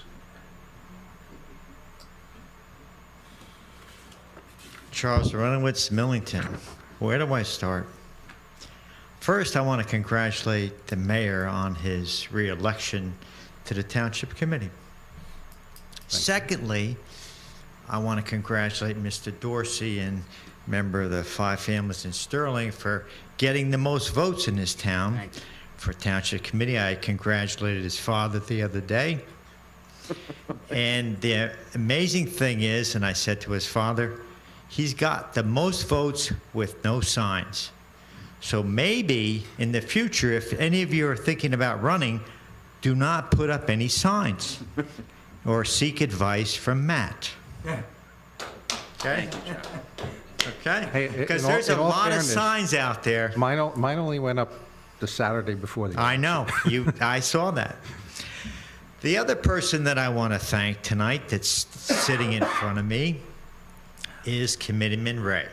Charles Runowitz, Millington. Where do I start? First, I want to congratulate the mayor on his re-election to the Township Committee. Secondly, I want to congratulate Mr. Dorsey and member of the 5 families in Sterling for getting the most votes in this town for Township Committee. I congratulated his father the other day. And the amazing thing is, and I said to his father, he's got the most votes with no signs. So maybe in the future, if any of you are thinking about running, do not put up any signs or seek advice from Matt. Okay? Okay? Hey, Because in all- there's a in all lot of fairness, signs out there. Mine only went up the Saturday before the. I know. I saw that. The other person that I want to thank tonight that's sitting in front of me is Committeeman Ray.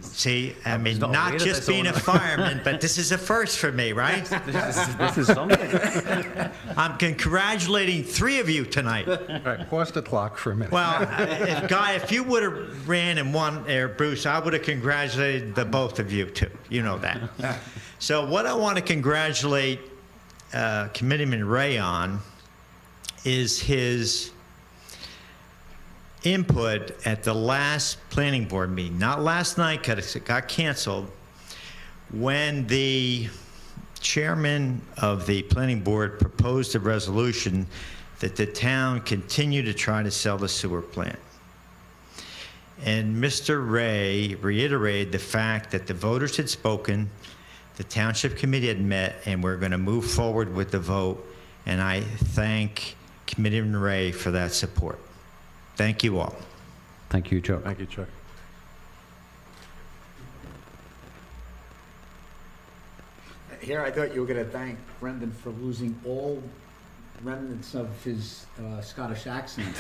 See, I mean, not not aware just that being a that's fireman, but this is a first for me, right? This is something. I'm congratulating 3 of you tonight. All right, pause the clock for a minute. Well, if you would have ran and won there, Bruce, I would have congratulated the both of you too. You know that. So what I want to congratulate Committeeman Ray on is his input at the last planning board meeting, not last night because it got canceled, when the chairman of the planning board proposed a resolution that the town continue to try to sell the sewer plant. And Mr. Ray reiterated the fact that the voters had spoken, the township committee had met, and we're going to move forward with the vote. And I thank Committeeman Ray for that support. Thank you all. Thank you, Chuck. Thank you, Chuck. Here, I thought you were going to thank Brendan for losing all remnants of his Scottish accent.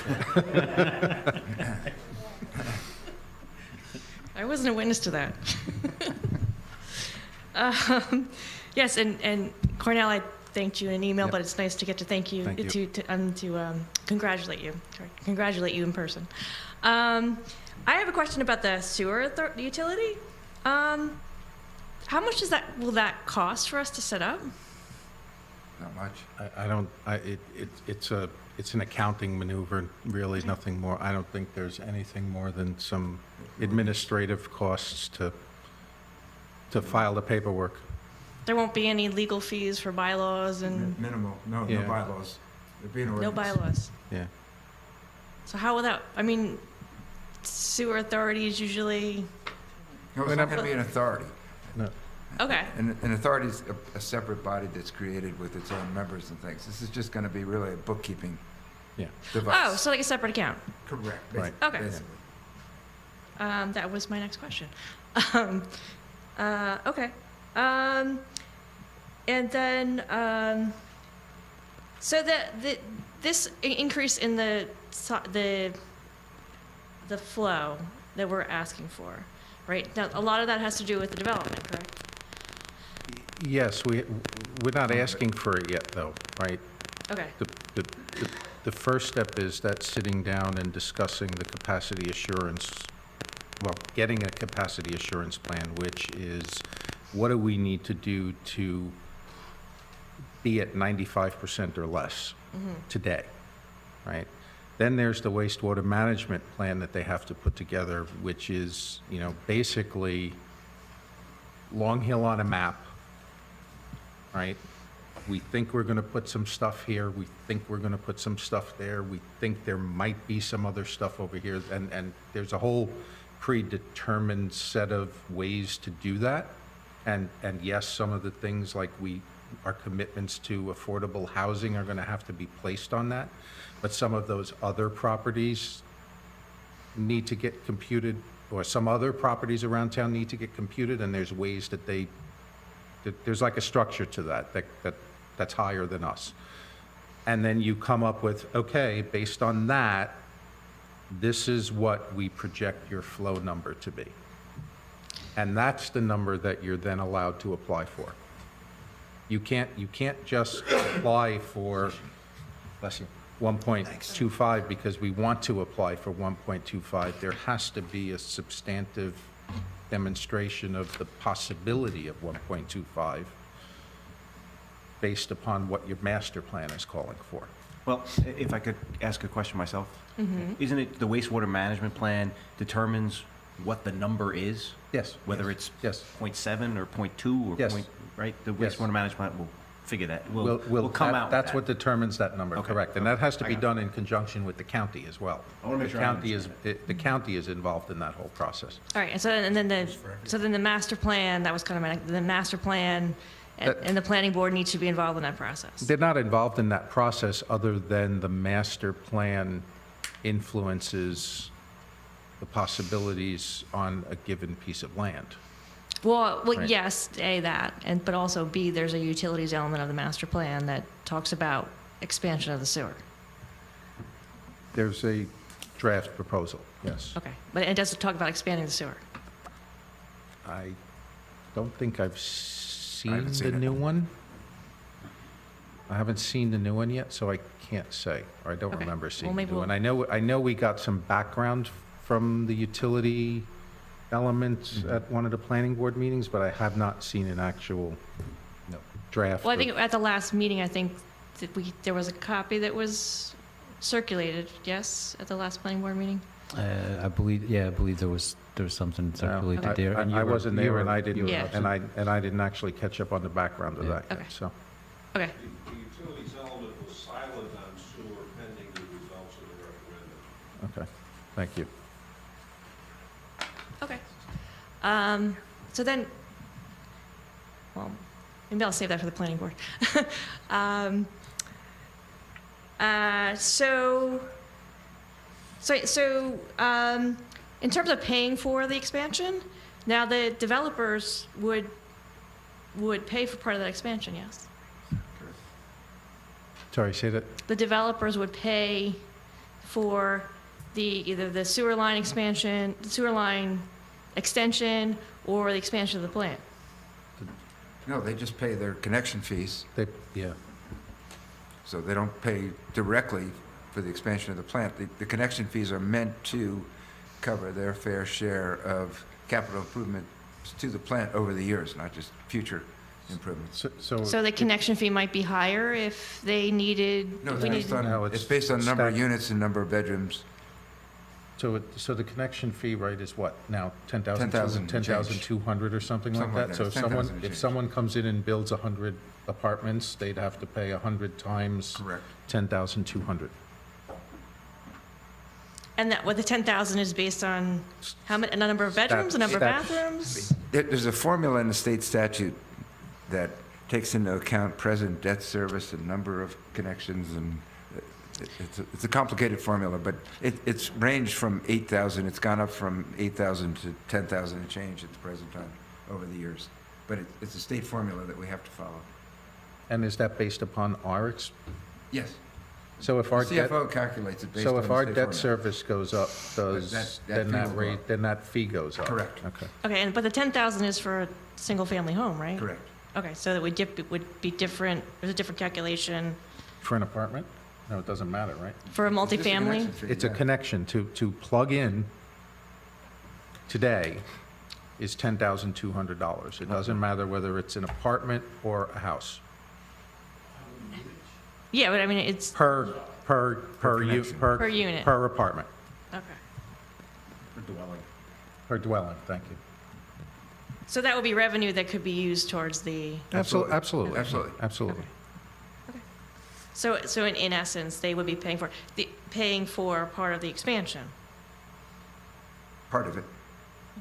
I wasn't a witness to that. Yes, and Cornell, I thanked you in an email, but it's nice to get to thank you, to congratulate you. Sorry, congratulate you in person. I have a question about the sewer utility. How much will that cost for us to set up? Not much. It's an accounting maneuver, really, nothing more. I don't think there's anything more than some administrative costs to file the paperwork. There won't be any legal fees for bylaws and Minimal, no Yeah. bylaws. There'd be an no ordinance. bylaws. Yeah. So how will that? I mean, sewer authorities usually. No, it's not going to be an authority. No. Okay. An authority is a separate body that's created with its own members and things. This is just going to be really a bookkeeping device. Oh, so like a separate account. Correct. Right. Okay. Basically. That was my next question. Okay. And then, so this increase in the flow that we're asking for, right? Now, a lot of that has to do with the development, correct? Yes, we're not asking for it yet, though, right? Okay. The first step is that sitting down and discussing the capacity assurance, well, getting a capacity assurance plan, which is what do we need to do to be at 95% or less today, right? Then there's the wastewater management plan that they have to put together, which is, basically Long Hill on a map, right? We think we're going to put some stuff here. We think we're going to put some stuff there. We think there might be some other stuff over here. And there's a whole predetermined set of ways to do that. And yes, some of the things like our commitments to affordable housing are going to have to be placed on that. But some of those other properties need to get computed, or some other properties around town need to get computed, and there's ways that there's like a structure to that's higher than us. And then you come up with, okay, based on that, this is what we project your flow number to be. And that's the number that you're then allowed to apply for. You can't just apply for 1.25 because we want to apply for 1.25. There has to be a substantive demonstration of the possibility of 1.25 based upon what your master plan is calling for. Well, if I could ask a question myself, isn't it the wastewater management plan determines what the number is? Yes. Whether it's Yes. 0.7 or 0.2 or Yes. right? The Yes. wastewater management will figure that. We'll come out with That's that. what determines that number, Okay. correct. And that has to I be got it. done in conjunction with the county as well. I wanna make The sure I the county is involved in that whole process. All right, and then the master plan, that was kind of the master plan, and the planning board needs to be involved in that process. They're not involved in that process other than the master plan influences the possibilities on a given piece of land. Well, Right. yes, A, that, but also B, there's a utilities element of the master plan that talks about expansion of the sewer. There's a draft proposal, yes. Okay, but it doesn't talk about expanding the sewer. I don't think I've seen haven't the seen it. new one. I haven't seen the new one yet, so I can't say, or I don't Okay. remember Well, seeing the maybe new one. I know we got some background from the utility elements Mm-hmm. at one of the planning board meetings, but I have not seen an actual draft. Well, I of- think at the last meeting, I think that there was a copy that was circulated, yes, at the last planning board meeting? I believe there was something No, circulated there. and you I were- wasn't you there, were- and I you didn't, were Yeah. absent. and I didn't actually catch up on the background of Yeah. that Okay. yet, so. Okay, The utilities element was silent on sewer pending the results of the referendum. Okay, thank you. okay. So then, well, maybe I'll save that for the planning board. In terms of paying for the expansion, now the developers would pay for part of that expansion, yes? Sorry, say that, The developers would pay for either the sewer line expansion, the sewer line extension, or the expansion of the plant. No, they just pay their connection fees, yeah. so they don't pay directly for the expansion of the plant. The connection fees are meant to cover their fair share of capital improvements to the plant over the years, not just future improvements. So the connection fee might be higher if they needed, No, if we it's based needed, on, it's based on number of stacked. units and number of bedrooms. So the connection fee rate is what now, 10,000 and change. 10,200 or something like Something like that? So that, if 10,000 and if change. someone comes in and builds 100 apartments, they'd have to pay 100 times Correct. 10,200. and that, what the 10,000 is based on how many, a number of bedrooms, a number of Stat- bathrooms? There's a formula in the state statute that takes into account present debt service and number of connections, and it's a complicated formula, but it's ranged from 8,000, it's gone up from 8,000 to 10,000 and change at the present time over the years. But it's a state formula that we have to follow. And is that based upon Yes. So if our The debt, CFO calculates it based on so the if our state debt formula. service goes up, that then fee that will go rate, up. then that fee goes up? Correct. Okay. Okay, but the 10,000 is for a single-family home, right? Correct. Okay, so it would be different, there's a different calculation For an apartment? No, it doesn't matter, right? for a multifamily? It's a connection to plug in today is $10,200. It doesn't matter whether it's an apartment or a house. Yeah, but I mean, it's, Per connection. Per unit. Per apartment, okay. per dwelling, thank you. So that would be revenue that could be used towards the, Absolutely. Absolutely. Absolutely. so in essence, they would be paying for part of the expansion? Part of it.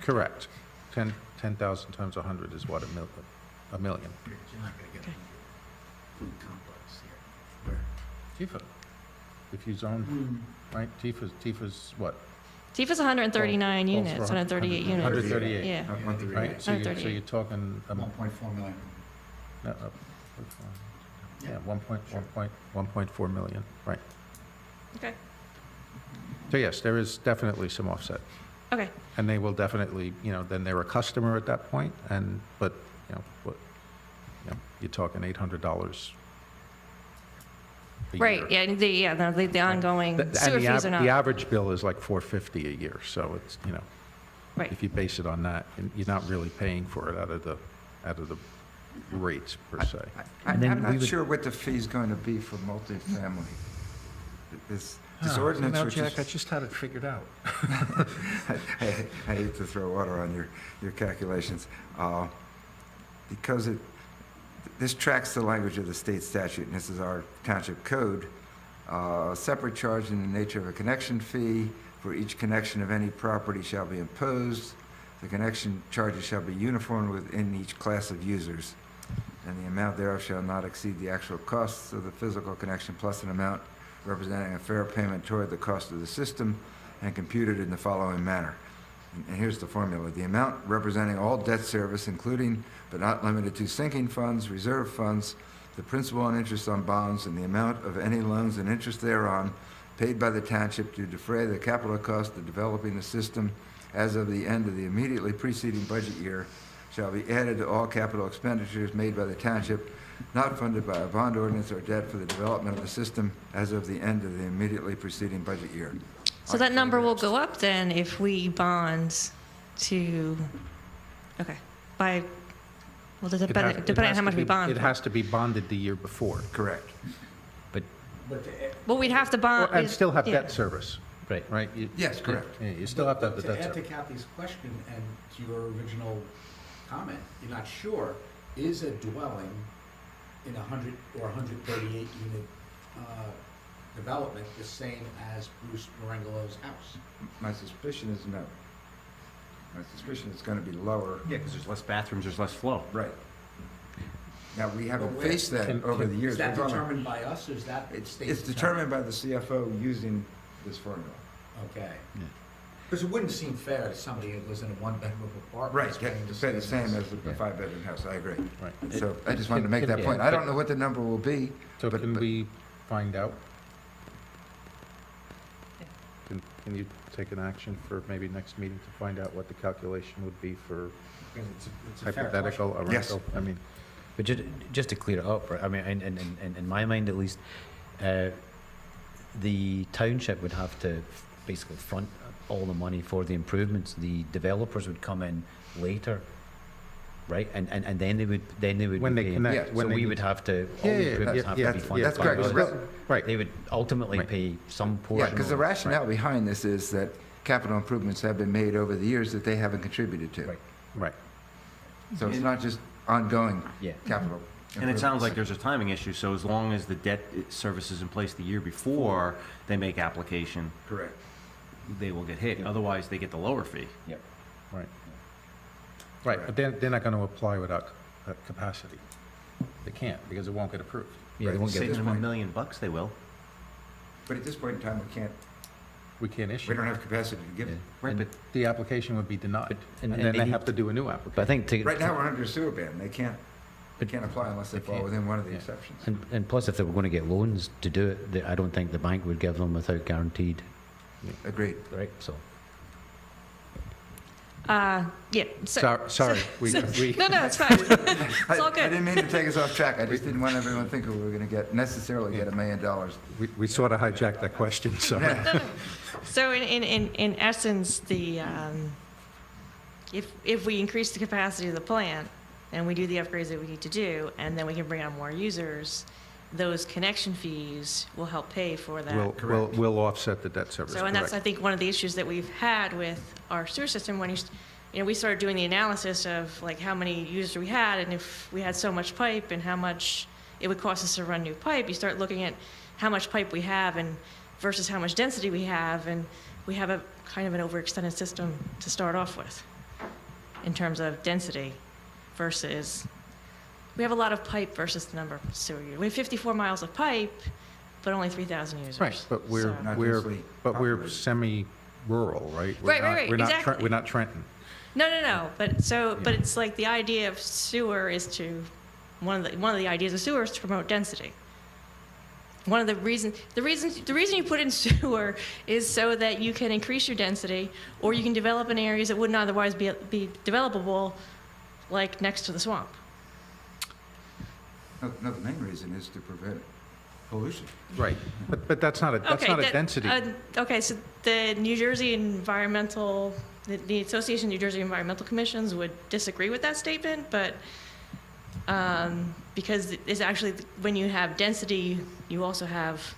Correct. 10,000 times 100 is what, a million? You're not gonna get Okay. a food complex here. Tifa, if you zone, right, Tifa's what? Tifa's 139 Calls units, for 138 units. 138. Yeah. Not 138. Right, so 138. you're talking, 1.4 million. no, yeah, 1.4 million, right. Okay, So yes, there is definitely some offset. okay. And they will definitely, then they're a customer at that point, but, you're talking $800 a year. Right, yeah, the ongoing And sewer fees are the not, average bill is like $450 a year, so it's, right. if you base it on that, and you're not really paying for it out of the rates per se. And then I'm we not would- sure what the fee's going to be for multifamily. This ordinance, which Jack, I is, just had it figured out. I hate to throw water on your calculations, because this tracks the language of the state statute, and this is our township code. Separate charge in the nature of a connection fee for each connection of any property shall be imposed. The connection charges shall be uniform within each class of users, and the amount thereof shall not exceed the actual costs of the physical connection plus an amount representing a fair payment toward the cost of the system, and computed in the following manner. And here's the formula. The amount representing all debt service, including but not limited to sinking funds, reserve funds, the principal and interest on bonds, and the amount of any loans and interest thereon paid by the township to defray the capital cost of developing the system as of the end of the immediately preceding budget year shall be added to all capital expenditures made by the township not funded by a bond ordinance or debt for the development of the system as of the end of the immediately preceding budget year. So that number will go up then if we bond to, okay, by, well, depending on how much we bond. It has to be bonded the year before. Correct. But Well, we'd have to bond. And still have yeah. debt service. Right. Right? Yes, correct. Yeah, you still have to have the to debt add to service. Kathy's question and to your original comment, you're not sure, is a dwelling in 100 or 138 unit development the same as Bruce Marengelo's house? My suspicion is no. My suspicion is going to be lower. Yeah, because there's less bathrooms, there's less flow. Right. Now, we haven't But where- faced that over the years. Is that We're talking- determined by us, or is that state? It's determined by the CFO using this formula. Okay. Because it wouldn't seem fair to somebody who lives in a one-bedroom apartment. Right, paying to pay the same as a Yeah. five-bedroom house, I agree. Right. So I just wanted to make that point. I don't know what the number will be. So but- can but- we find out? Can you take an action for maybe next meeting to find out what the calculation would be for Because it's a fair hypothetical, a Yes. rental? I mean, But just to clear it up, right, I mean, in my mind at least, the township would have to basically front all the money for the improvements. The developers would come in later, right? And then they would When be they paying. connect, So when they we need would to- have to, all Yeah, the yeah, improvements yeah, have yeah, to be funded that's by correct. us. Well, right. They would ultimately Right. pay some Yeah, portion. because the of it. rationale behind this is that capital improvements have been made over the years that they haven't contributed to. Right. Right. So it's not just ongoing Yeah. capital. And it sounds like improvements. there's a timing issue, so as long as the debt service is in place the year before they make application, Correct. they will get hit. Otherwise, they get the lower fee. Yep. Right. Right, but they're not going to apply without capacity. They can't, because it won't get approved. Yeah, they won't get Saving this them $1 point. million, they will. But at this point in time, We can't issue. we don't have capacity to give it. Right, but The application would be denied, But- and and then they they- have to do a new But I application. think to. Right now, we're under a sewer ban. They can't apply unless they They fall can't. within one of the Yeah. exceptions. And plus, if they were going to get loans to do it, I don't think the bank would give them without guaranteed, Agreed. right? So. Yeah. Sorry, we, No, it's fine. It's all I good. didn't mean to take us off track. I just didn't want everyone to think we were going to necessarily get $1 million. we sort of hijacked that question, sorry. So in essence, the, if we increase the capacity of the plant and we do the upgrades that we need to do, and then we can bring on more users, those connection fees will help pay for that. We'll offset the debt service, So, and that's, I correct. think, one of the issues that we've had with our sewer system when we started doing the analysis of like how many users we had and if we had so much pipe and how much it would cost us to run new pipe. You start looking at how much pipe we have and versus how much density we have, and we have a kind of an overextended system to start off with in terms of density versus, we have a lot of pipe versus the number of sewer users. We have 54 miles of pipe, but only 3,000 users. Right, but we're, So- Not we're, densely but we're populated. semi-rural, right? Right, We're not exactly. We're not Trenton. No. But it's like the idea of sewer is to, one of the ideas of sewer is to promote density. One of the reason you put in sewer is so that you can increase your density, or you can develop in areas that wouldn't otherwise be developable, like next to the swamp. No, the main reason is to prevent pollution. Right, but that's not a density. Okay, so the New Jersey Environmental, the Association of New Jersey Environmental Commissions would disagree with that statement, but because it's actually, when you have density, you also have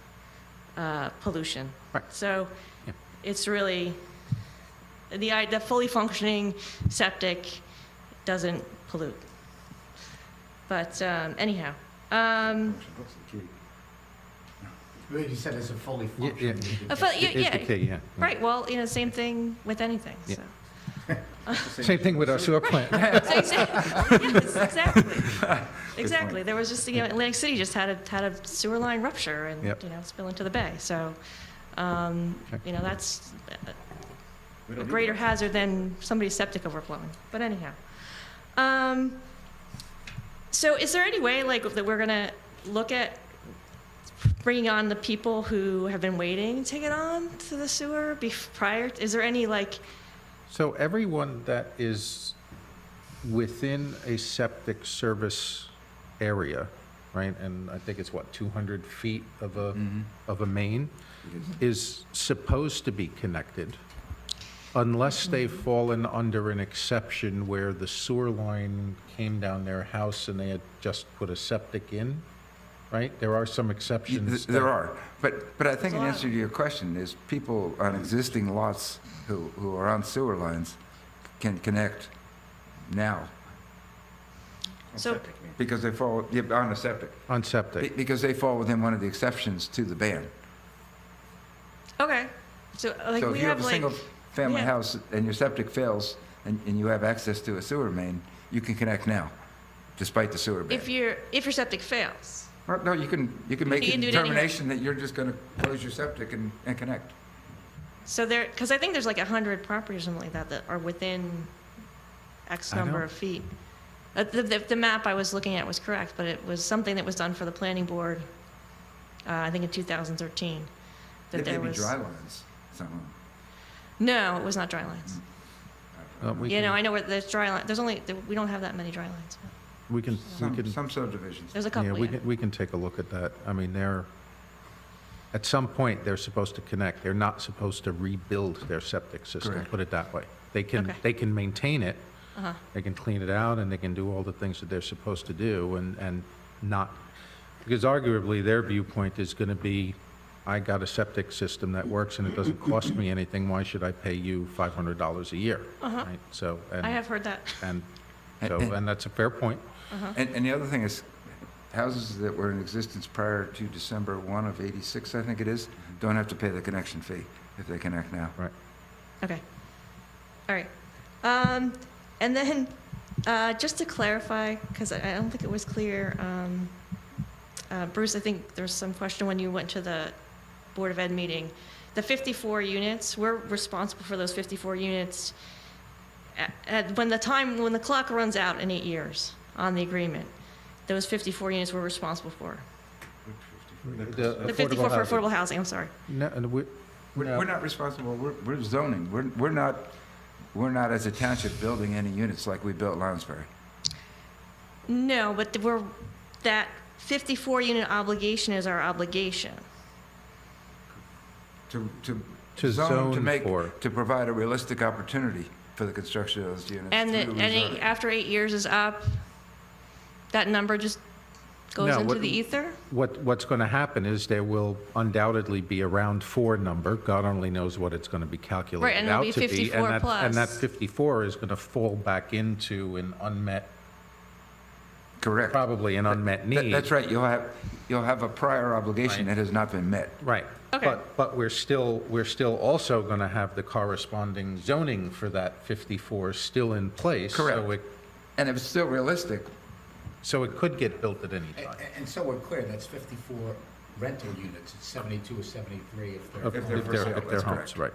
pollution. Right. So Yeah. it's really, the fully functioning septic doesn't pollute. But anyhow, What's the key? You said it's a fully Yeah, functioning. It is the key, yeah. right, well, same thing with anything, Yeah. so. Same thing with our sewer plant. Yes, exactly. There was just, Atlantic City just had a sewer line rupture and, Yep. spill into the bay. So, that's We a don't need greater that. hazard than somebody's septic overflowing. But anyhow. So is there any way, like, that we're gonna look at bringing on the people who have been waiting to get on to the sewer prior? Is there any, like, So everyone that is within a septic service area, right, and I think it's what, 200 feet of a main, is supposed to be connected unless they've fallen under an exception where the sewer line came down their house and they had just put a septic in, right? There are some exceptions. There are, but I think in answer to your question is people on existing lots who are on sewer lines can connect now. So, Because they fall, yeah, on a septic. On septic. Because they fall within one of the exceptions to the ban. okay, so like So we if you have have a like. single-family yeah. house and your septic fails and you have access to a sewer main, you can connect now, despite the sewer ban. If your septic fails. Well, no, you can make You a can do it anyhow. determination that you're just gonna close your septic and connect. So there, because I think there's like 100 properties or something like that that are within X I number know. of feet. The map I was looking at was correct, but it was something that was done for the planning board, I think in 2013. That It may there be was. dry lines, somewhere. No, it was not dry lines. We You know, can- I know where there's dry line, we don't have that many dry lines. But We can, Some subdivisions. there's a yeah, couple, yeah. we can take a look at that. I mean, at some point, they're supposed to connect. They're not supposed to rebuild their septic system, Correct. put it that way. They Okay. can maintain it, Uh-huh. they can clean it out, and they can do all the things that they're supposed to do, and not, because arguably, their viewpoint is gonna be, I got a septic system that works and it doesn't cost me anything, why should I pay you $500 a year? Uh-huh. Right? So, and. I have heard that. And that's a fair point. Uh-huh. And the other thing is, houses that were in existence prior to December 1 of '86, I think it is, don't have to pay the connection fee if they connect now. Right. Okay. All right. And then, just to clarify, because I don't think it was clear, Bruce, I think there was some question when you went to the Board of Ed meeting. The 54 units, we're responsible for those 54 units when the clock runs out in 8 years on the agreement. Those 54 units we're responsible for. The 54 for affordable housing, I'm sorry. No, and We're not responsible, we're zoning. We're not as a township building any units like we built Lounsbury. No, but that 54 unit obligation is our obligation. To zone, zone for. to provide a realistic opportunity for the construction of those units. And through rezoning. after 8 years is up, that number just goes No, into the ether? What's going to happen is there will undoubtedly be a round 4 number. God only knows what it's going to be Right, calculated and it'll out be to be. 54 And plus. that 54 is going to fall back into an unmet, Correct. probably an unmet need. That's right, you'll have a prior obligation Right. that has not been met. Right. Okay. But we're still also going to have the corresponding zoning for that 54 still in place. Correct. So And if it's still realistic, it could get built at any time. And so we're clear, that's 54 rental units, it's 72 or 73 if they're. If they're for sale, If they're that's homes, correct. right.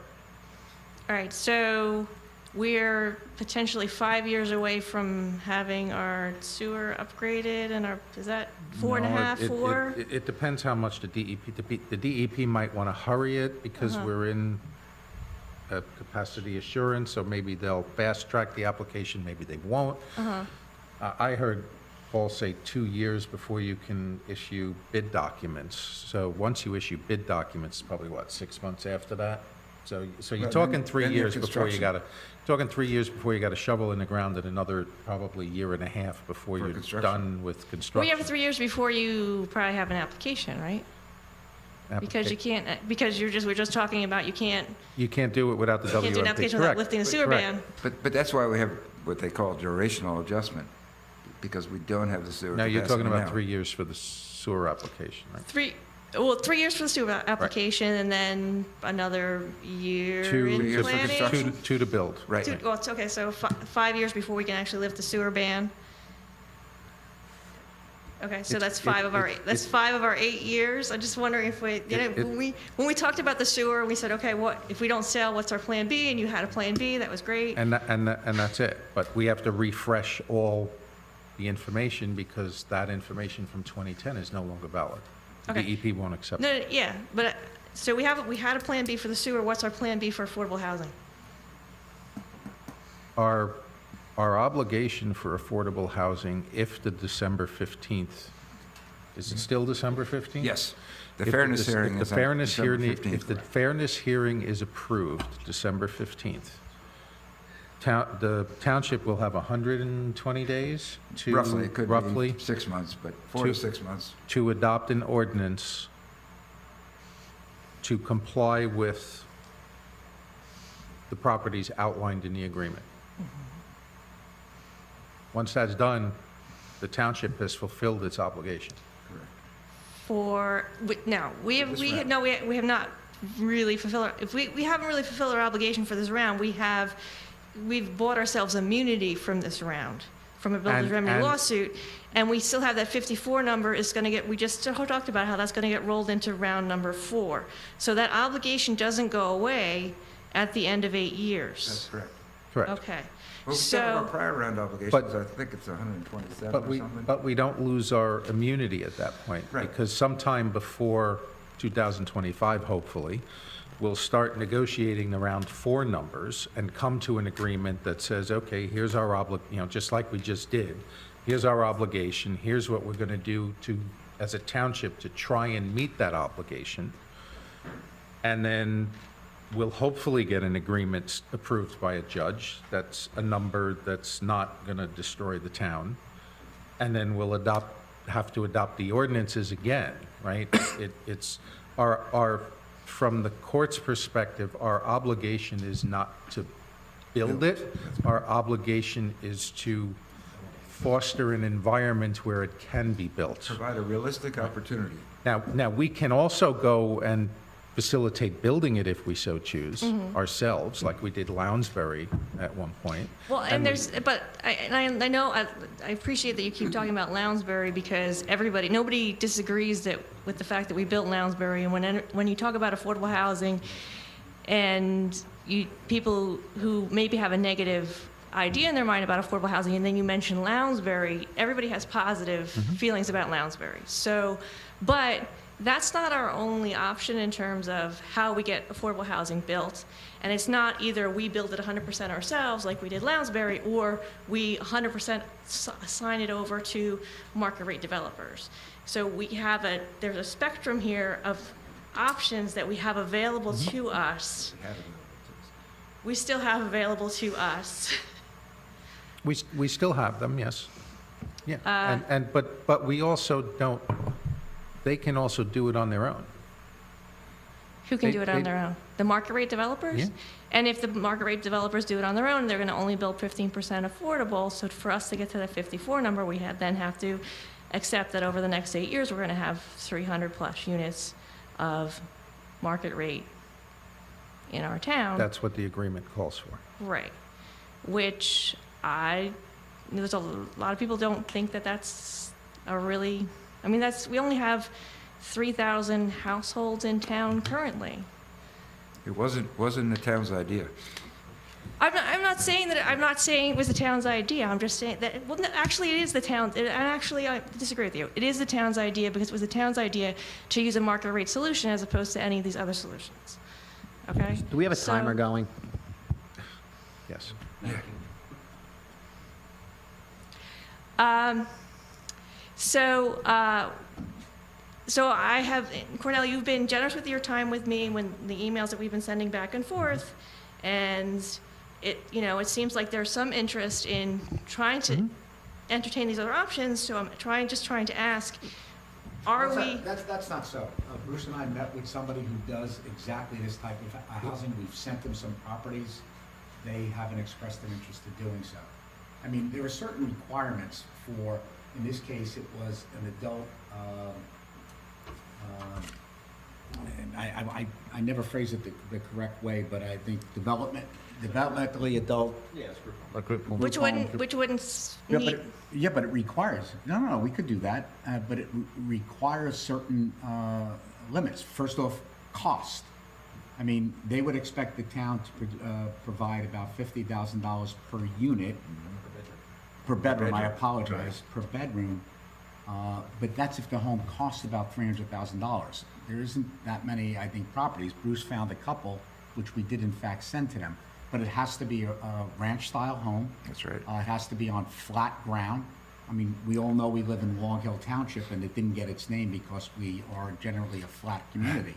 All right, so we're potentially 5 years away from having our sewer upgraded and is that 4.5, No, it- 4? It depends how much the DEP might want to hurry it because Uh-huh. we're in capacity assurance, so maybe they'll fast track the application, maybe they won't. Uh-huh. I heard Paul say 2 years before you can issue bid documents. So once you issue bid documents, probably what, 6 months after that? So you're Well, talking then- 3 then your years before you construction. talking 3 years before you got a shovel in the ground and another probably year and a half before For you're construction. done with Well, construction. you have 3 years before you probably have an application, right? Because you can't, because we're just talking about you can't You can't do it without the WMP. do an application without Correct. lifting the sewer Correct. ban. but that's why we have what they call durational adjustment, because we don't have the sewer Now, you're talking capacity about now. 3 years for the sewer application, right? 3 years for the sewer application and then another year Two in years for planning? construction. Two to build. Right. Well, it's okay, so 5 years before we can actually lift the sewer ban. Okay, so that's 5 of our 8 years. I'm just wondering if when we talked about the sewer, we said, okay, what if we don't sell? What's our plan B? And you had a plan B. That was great. And that's it. But we have to refresh all the information because that information from 2010 is no longer valid. The Okay. DEP won't accept No, it. yeah, but so we had a plan B for the sewer. What's our plan B for affordable housing? our obligation for affordable housing, if the December 15th, is it still December 15th? Yes. The If fairness hearing if is the on fairness December hearing- 15th. If the fairness hearing is approved, December 15th, the township will have 120 days to... Roughly, it could roughly, be 6 months, but 4 to 6 months. to adopt an ordinance to comply with the properties outlined in the agreement. Once that's done, the township has fulfilled its obligation. Now, we have not really fulfilled, we haven't really fulfilled our obligation for this round. We've bought ourselves immunity from this round, from a builder's remedy lawsuit, and we still have that 54 number is going to get, we just talked about how that's going to get rolled into round number 4. So that obligation doesn't go away at the end of 8 years. That's correct. Correct. Okay. Well, some of our prior round obligations, I think it's 127 or something. But we don't lose our immunity at that point. Right. Because sometime before 2025, hopefully, we'll start negotiating the round 4 numbers and come to an agreement that says, okay, here's our just like we just did, here's our obligation, here's what we're going to do as a township to try and meet that obligation. And then we'll hopefully get an agreement approved by a judge. That's a number that's not going to destroy the town. And then we'll have to adopt the ordinances again, right? It's from the court's perspective, our obligation is not to build it. Our obligation is to foster an environment where it can be built. Provide a realistic opportunity. Now, we can also go and facilitate building it if we so choose ourselves, like we did Lounsbury at one point. Well, I know, I appreciate that you keep talking about Lounsbury because nobody disagrees with the fact that we built Lounsbury. And when you talk about affordable housing and people who maybe have a negative idea in their mind about affordable housing, and then you mention Lounsbury, everybody has positive feelings about Lounsbury. But that's not our only option in terms of how we get affordable housing built. And it's not either we build it 100% ourselves like we did Lounsbury, or we 100% assign it over to market rate developers. So there's a spectrum here of options that we have available to us. We still have available to us. We still have them, yes. Yeah, but we also don't, they can also do it on their own. Who can do it on their own? The market rate developers? Yeah. And if the market rate developers do it on their own, they're going to only build 15% affordable. So for us to get to that 54 number, we then have to accept that over the next 8 years, we're going to have 300 plus units of market rate in our town. That's what the agreement calls for. Right. Which there's a lot of people don't think that that's we only have 3,000 households in town currently. It wasn't the town's idea. I'm not saying it was the town's idea. I'm just saying that, actually it is the town, and actually I disagree with you. It is the town's idea because it was the town's idea to use a market rate solution as opposed to any of these other solutions. Okay? Do we have a timer going? Yes. So I have, Cornell, you've been generous with your time with me when the emails that we've been sending back and forth, and it seems like there's some interest in trying to entertain these other options. So I'm trying to ask, That's not so. Bruce and I met with somebody who does exactly this type of housing. We've sent them some properties. They haven't expressed an interest in doing so. I mean, there are certain requirements for, in this case, it was an adult, and I never phrase it the correct way, but I think developmentally adult. Yes, which wouldn't meet. Yeah, but it requires, no, we could do that, but it requires certain limits. First off, cost. I mean, they would expect the town to provide about $50,000 per unit, per bedroom, I apologize, per bedroom. But that's if the home costs about $300,000. There isn't that many, I think, properties. Bruce found a couple, which we did in fact send to them. but it has to be a ranch-style home. That's right. It has to be on flat ground. I mean, we all know we live in Long Hill Township, and it didn't get its name because we are generally a flat community.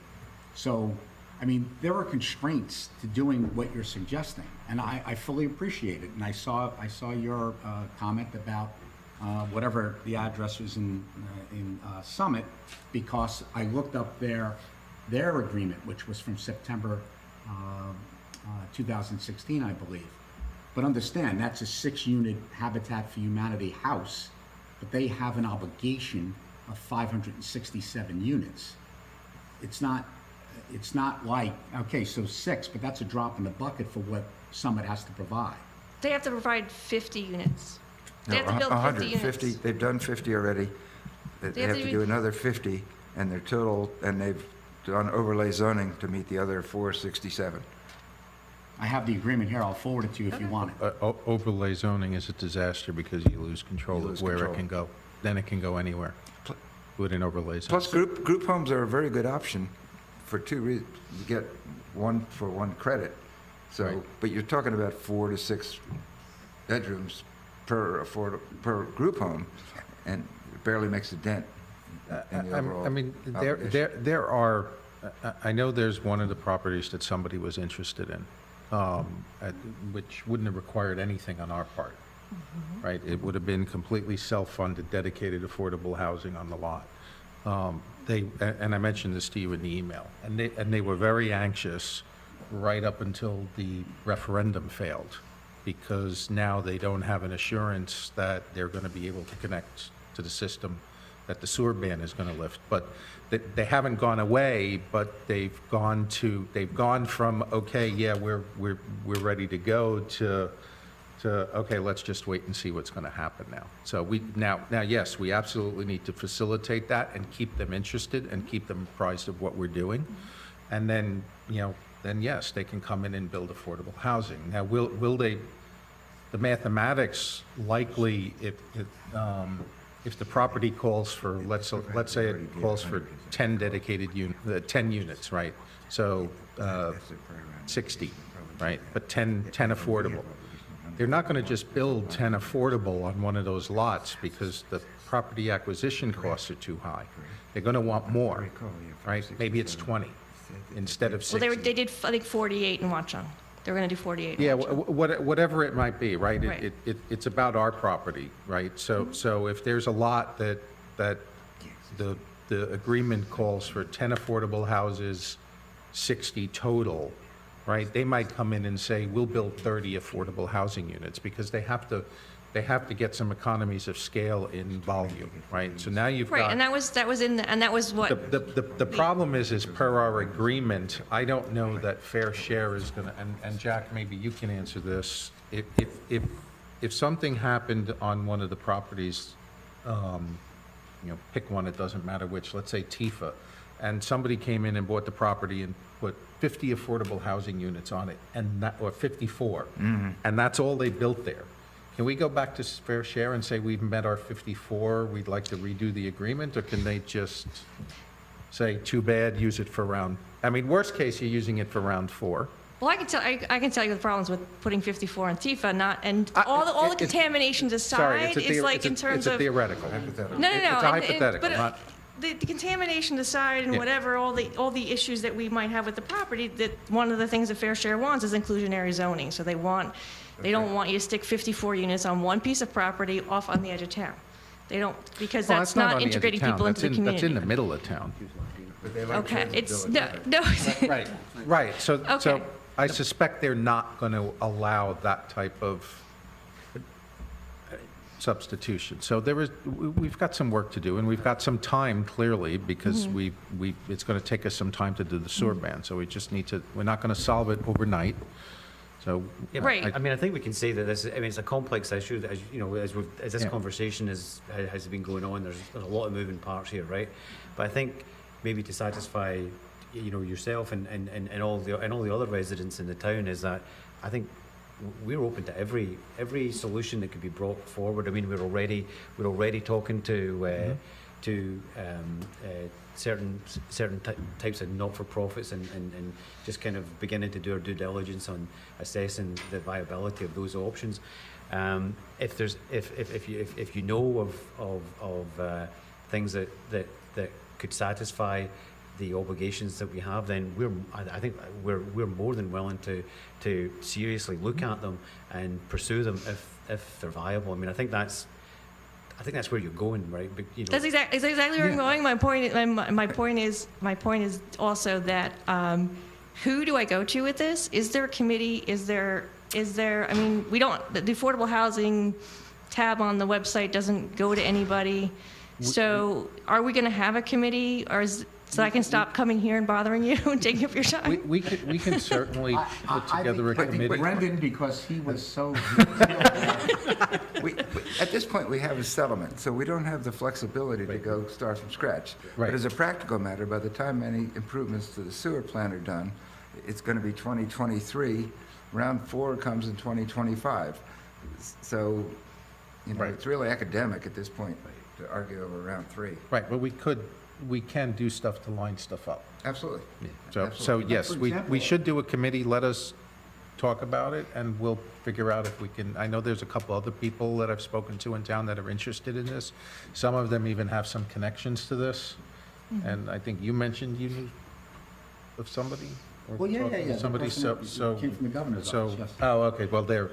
So, I mean, there are constraints to doing what you're suggesting, and I fully appreciate it. And I saw your comment about whatever the address was in Summit, because I looked up their agreement, which was from September 2016, I believe. But understand, that's a 6-unit Habitat for Humanity house, but they have an obligation of 567 units. It's not like, okay, so 6, but that's a drop in the bucket for what Summit has to provide. They have to provide 50 units. They have to build 50 units. 150, they've done 50 already. They have to do another 50, and their total, and they've done overlay zoning to meet the other 467. I have the agreement here, I'll forward it to you if you want it. Overlay zoning is a disaster because you lose control of where it can go. Then it can go anywhere with an overlay zone. Plus, group homes are a very good option for 2 reasons. You get 1 for 1 credit. So, Right. but you're talking about 4 to 6 bedrooms per group home, and it barely makes a dent in the overall. I mean, obligation. there are, I know there's one of the properties that somebody was interested in, which wouldn't have required anything on our part, right? It would have been completely self-funded, dedicated affordable housing on the lot. And I mentioned this to you in the email, and they were very anxious right up until the referendum failed, because now they don't have an assurance that they're going to be able to connect to the system, that the sewer ban is going to lift. But they haven't gone away, but they've gone from, okay, yeah, we're ready to go, to okay, let's just wait and see what's going to happen now. So now yes, we absolutely need to facilitate that and keep them interested and keep them apprised of what we're doing. And then, then yes, they can come in and build affordable housing. Now, will they, the mathematics likely, if the property calls for, let's say it calls for 10 dedicated 10 units, right? So 60, right? But 10 affordable. They're not going to just build 10 affordable on one of those lots because the property acquisition costs are too high. They're going to want more, right? Maybe it's 20 instead of 60. Well, they did, I think, 48 in Watchung. They were going to do 48. Yeah, whatever it might be, right? Right. It's about our property, right? So if there's a lot that the agreement calls for 10 affordable houses, 60 total, right? They might come in and say, we'll build 30 affordable housing units, because they have to get some economies of scale in volume, right? So now you've got. Right, and that was in, and that was what. The problem is per our agreement, I don't know that fair share is gonna, and Jack, maybe you can answer this. If something happened on one of the properties, pick one, it doesn't matter which, let's say Tifa, and somebody came in and bought the property and put 50 affordable housing units on it, or 54, and that's all they built there. Can we go back to fair share and say we've met our 54, we'd like to redo the agreement, or can they just say, too bad, use it for round, worst case, you're using it for round 4. Well, I can tell you the problems with putting 54 on Tifa, all the contaminations aside, it's like in terms of. It's a theoretical. No. It's a hypothetical, but the contamination aside and whatever, all the issues that we might have with the property, that one of the things that Fair Share wants is inclusionary zoning. So they don't want you to stick 54 units on one piece of property off on the edge of town. They don't, because that's not integrating people into the community. That's in the middle of town. Okay, it's, no. Right, so Okay. I suspect they're not going to allow that type of substitution. So we've got some work to do, and we've got some time, clearly, because it's going to take us some time to do the sewer ban. So we just need to, we're not going to solve it overnight. So, yeah, right. I think we can say that this. It's a complex issue. That, as this conversation has been going on, there's a lot of moving parts here, right? But I think maybe to satisfy, yourself and all the other residents in the town, is that I think we're open to every solution that could be brought forward. We're already talking to certain types of not-for-profits and just kind of beginning to do our due diligence on assessing the viability of those options. If you know of things that could satisfy the obligations that we have, then I think we're more than willing to seriously look at them and pursue them if they're viable. I mean, I think that's where you're going, right? But, you know, That's exactly where I'm going. My point is also that who do I go to with this? Is there a committee? Is there? I mean, we don't. The affordable housing tab on the website doesn't go to anybody. So, are we going to have a committee, or so I can stop coming here and bothering you and taking up your time? We can certainly put together a committee. Brendan, because he was so... At this point, we have a settlement, so we don't have the flexibility to go start from scratch. Right. But as a practical matter, by the time any improvements to the sewer plant are done, it's going to be 2023. Round 4 comes in 2025. So, you know, it's really academic at this point to argue over round 3. Right, but we can do stuff to line stuff up. Absolutely. So yes, we should do a committee. Let us talk about it, and we'll figure out if we can. I know there's a couple other people that I've spoken to in town that are interested in this. Some of them even have some connections to this. And I think you mentioned you knew of somebody? Or Well, yeah. talking to somebody, so. Came from the governor's office, yes. Oh, okay, well, they're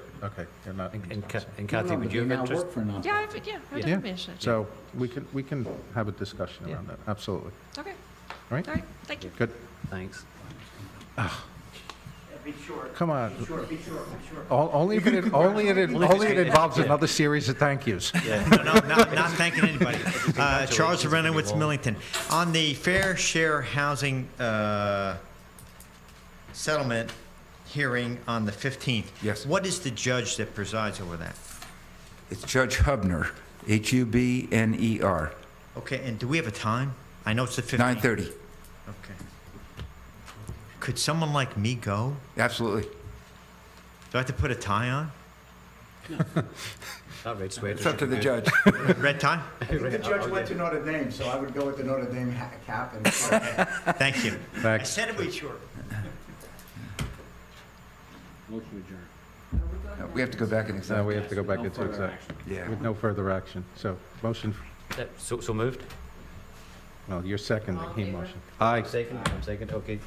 not. And Kathy, would you have interest? Yeah, I would definitely interested. So we can have a discussion around that, absolutely. Okay. Right? All right, thank you. Good. Thanks. Be short. Come on. Be short. Only if it involves another series of thank yous. Not thanking anybody. Charles Renowitz, Millington. On the fair share housing settlement hearing on the 15th. Yes. What is the judge that presides over that? It's Judge Hubner, Hubner. Okay, and do we have a time? I know it's the 15th. 9:30. Okay. Could someone like me go? Absolutely. Do I have to put a tie on? That red sweater. It's up to the judge. Red tie? The judge went to Notre Dame, so I would go with the Notre Dame cap and... Thank you. Thanks. I said it would be short. We have to go back and No, examine. we have to go back into exec. Yeah. With no further action. So, motion, So moved? well, you're seconding, All in he favor? motioned. Aye. I'm second, okay.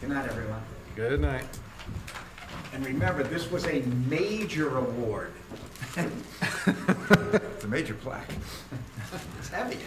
Good night, everyone. Good night. And remember, this was a major award. It's a major plaque. It's heavy.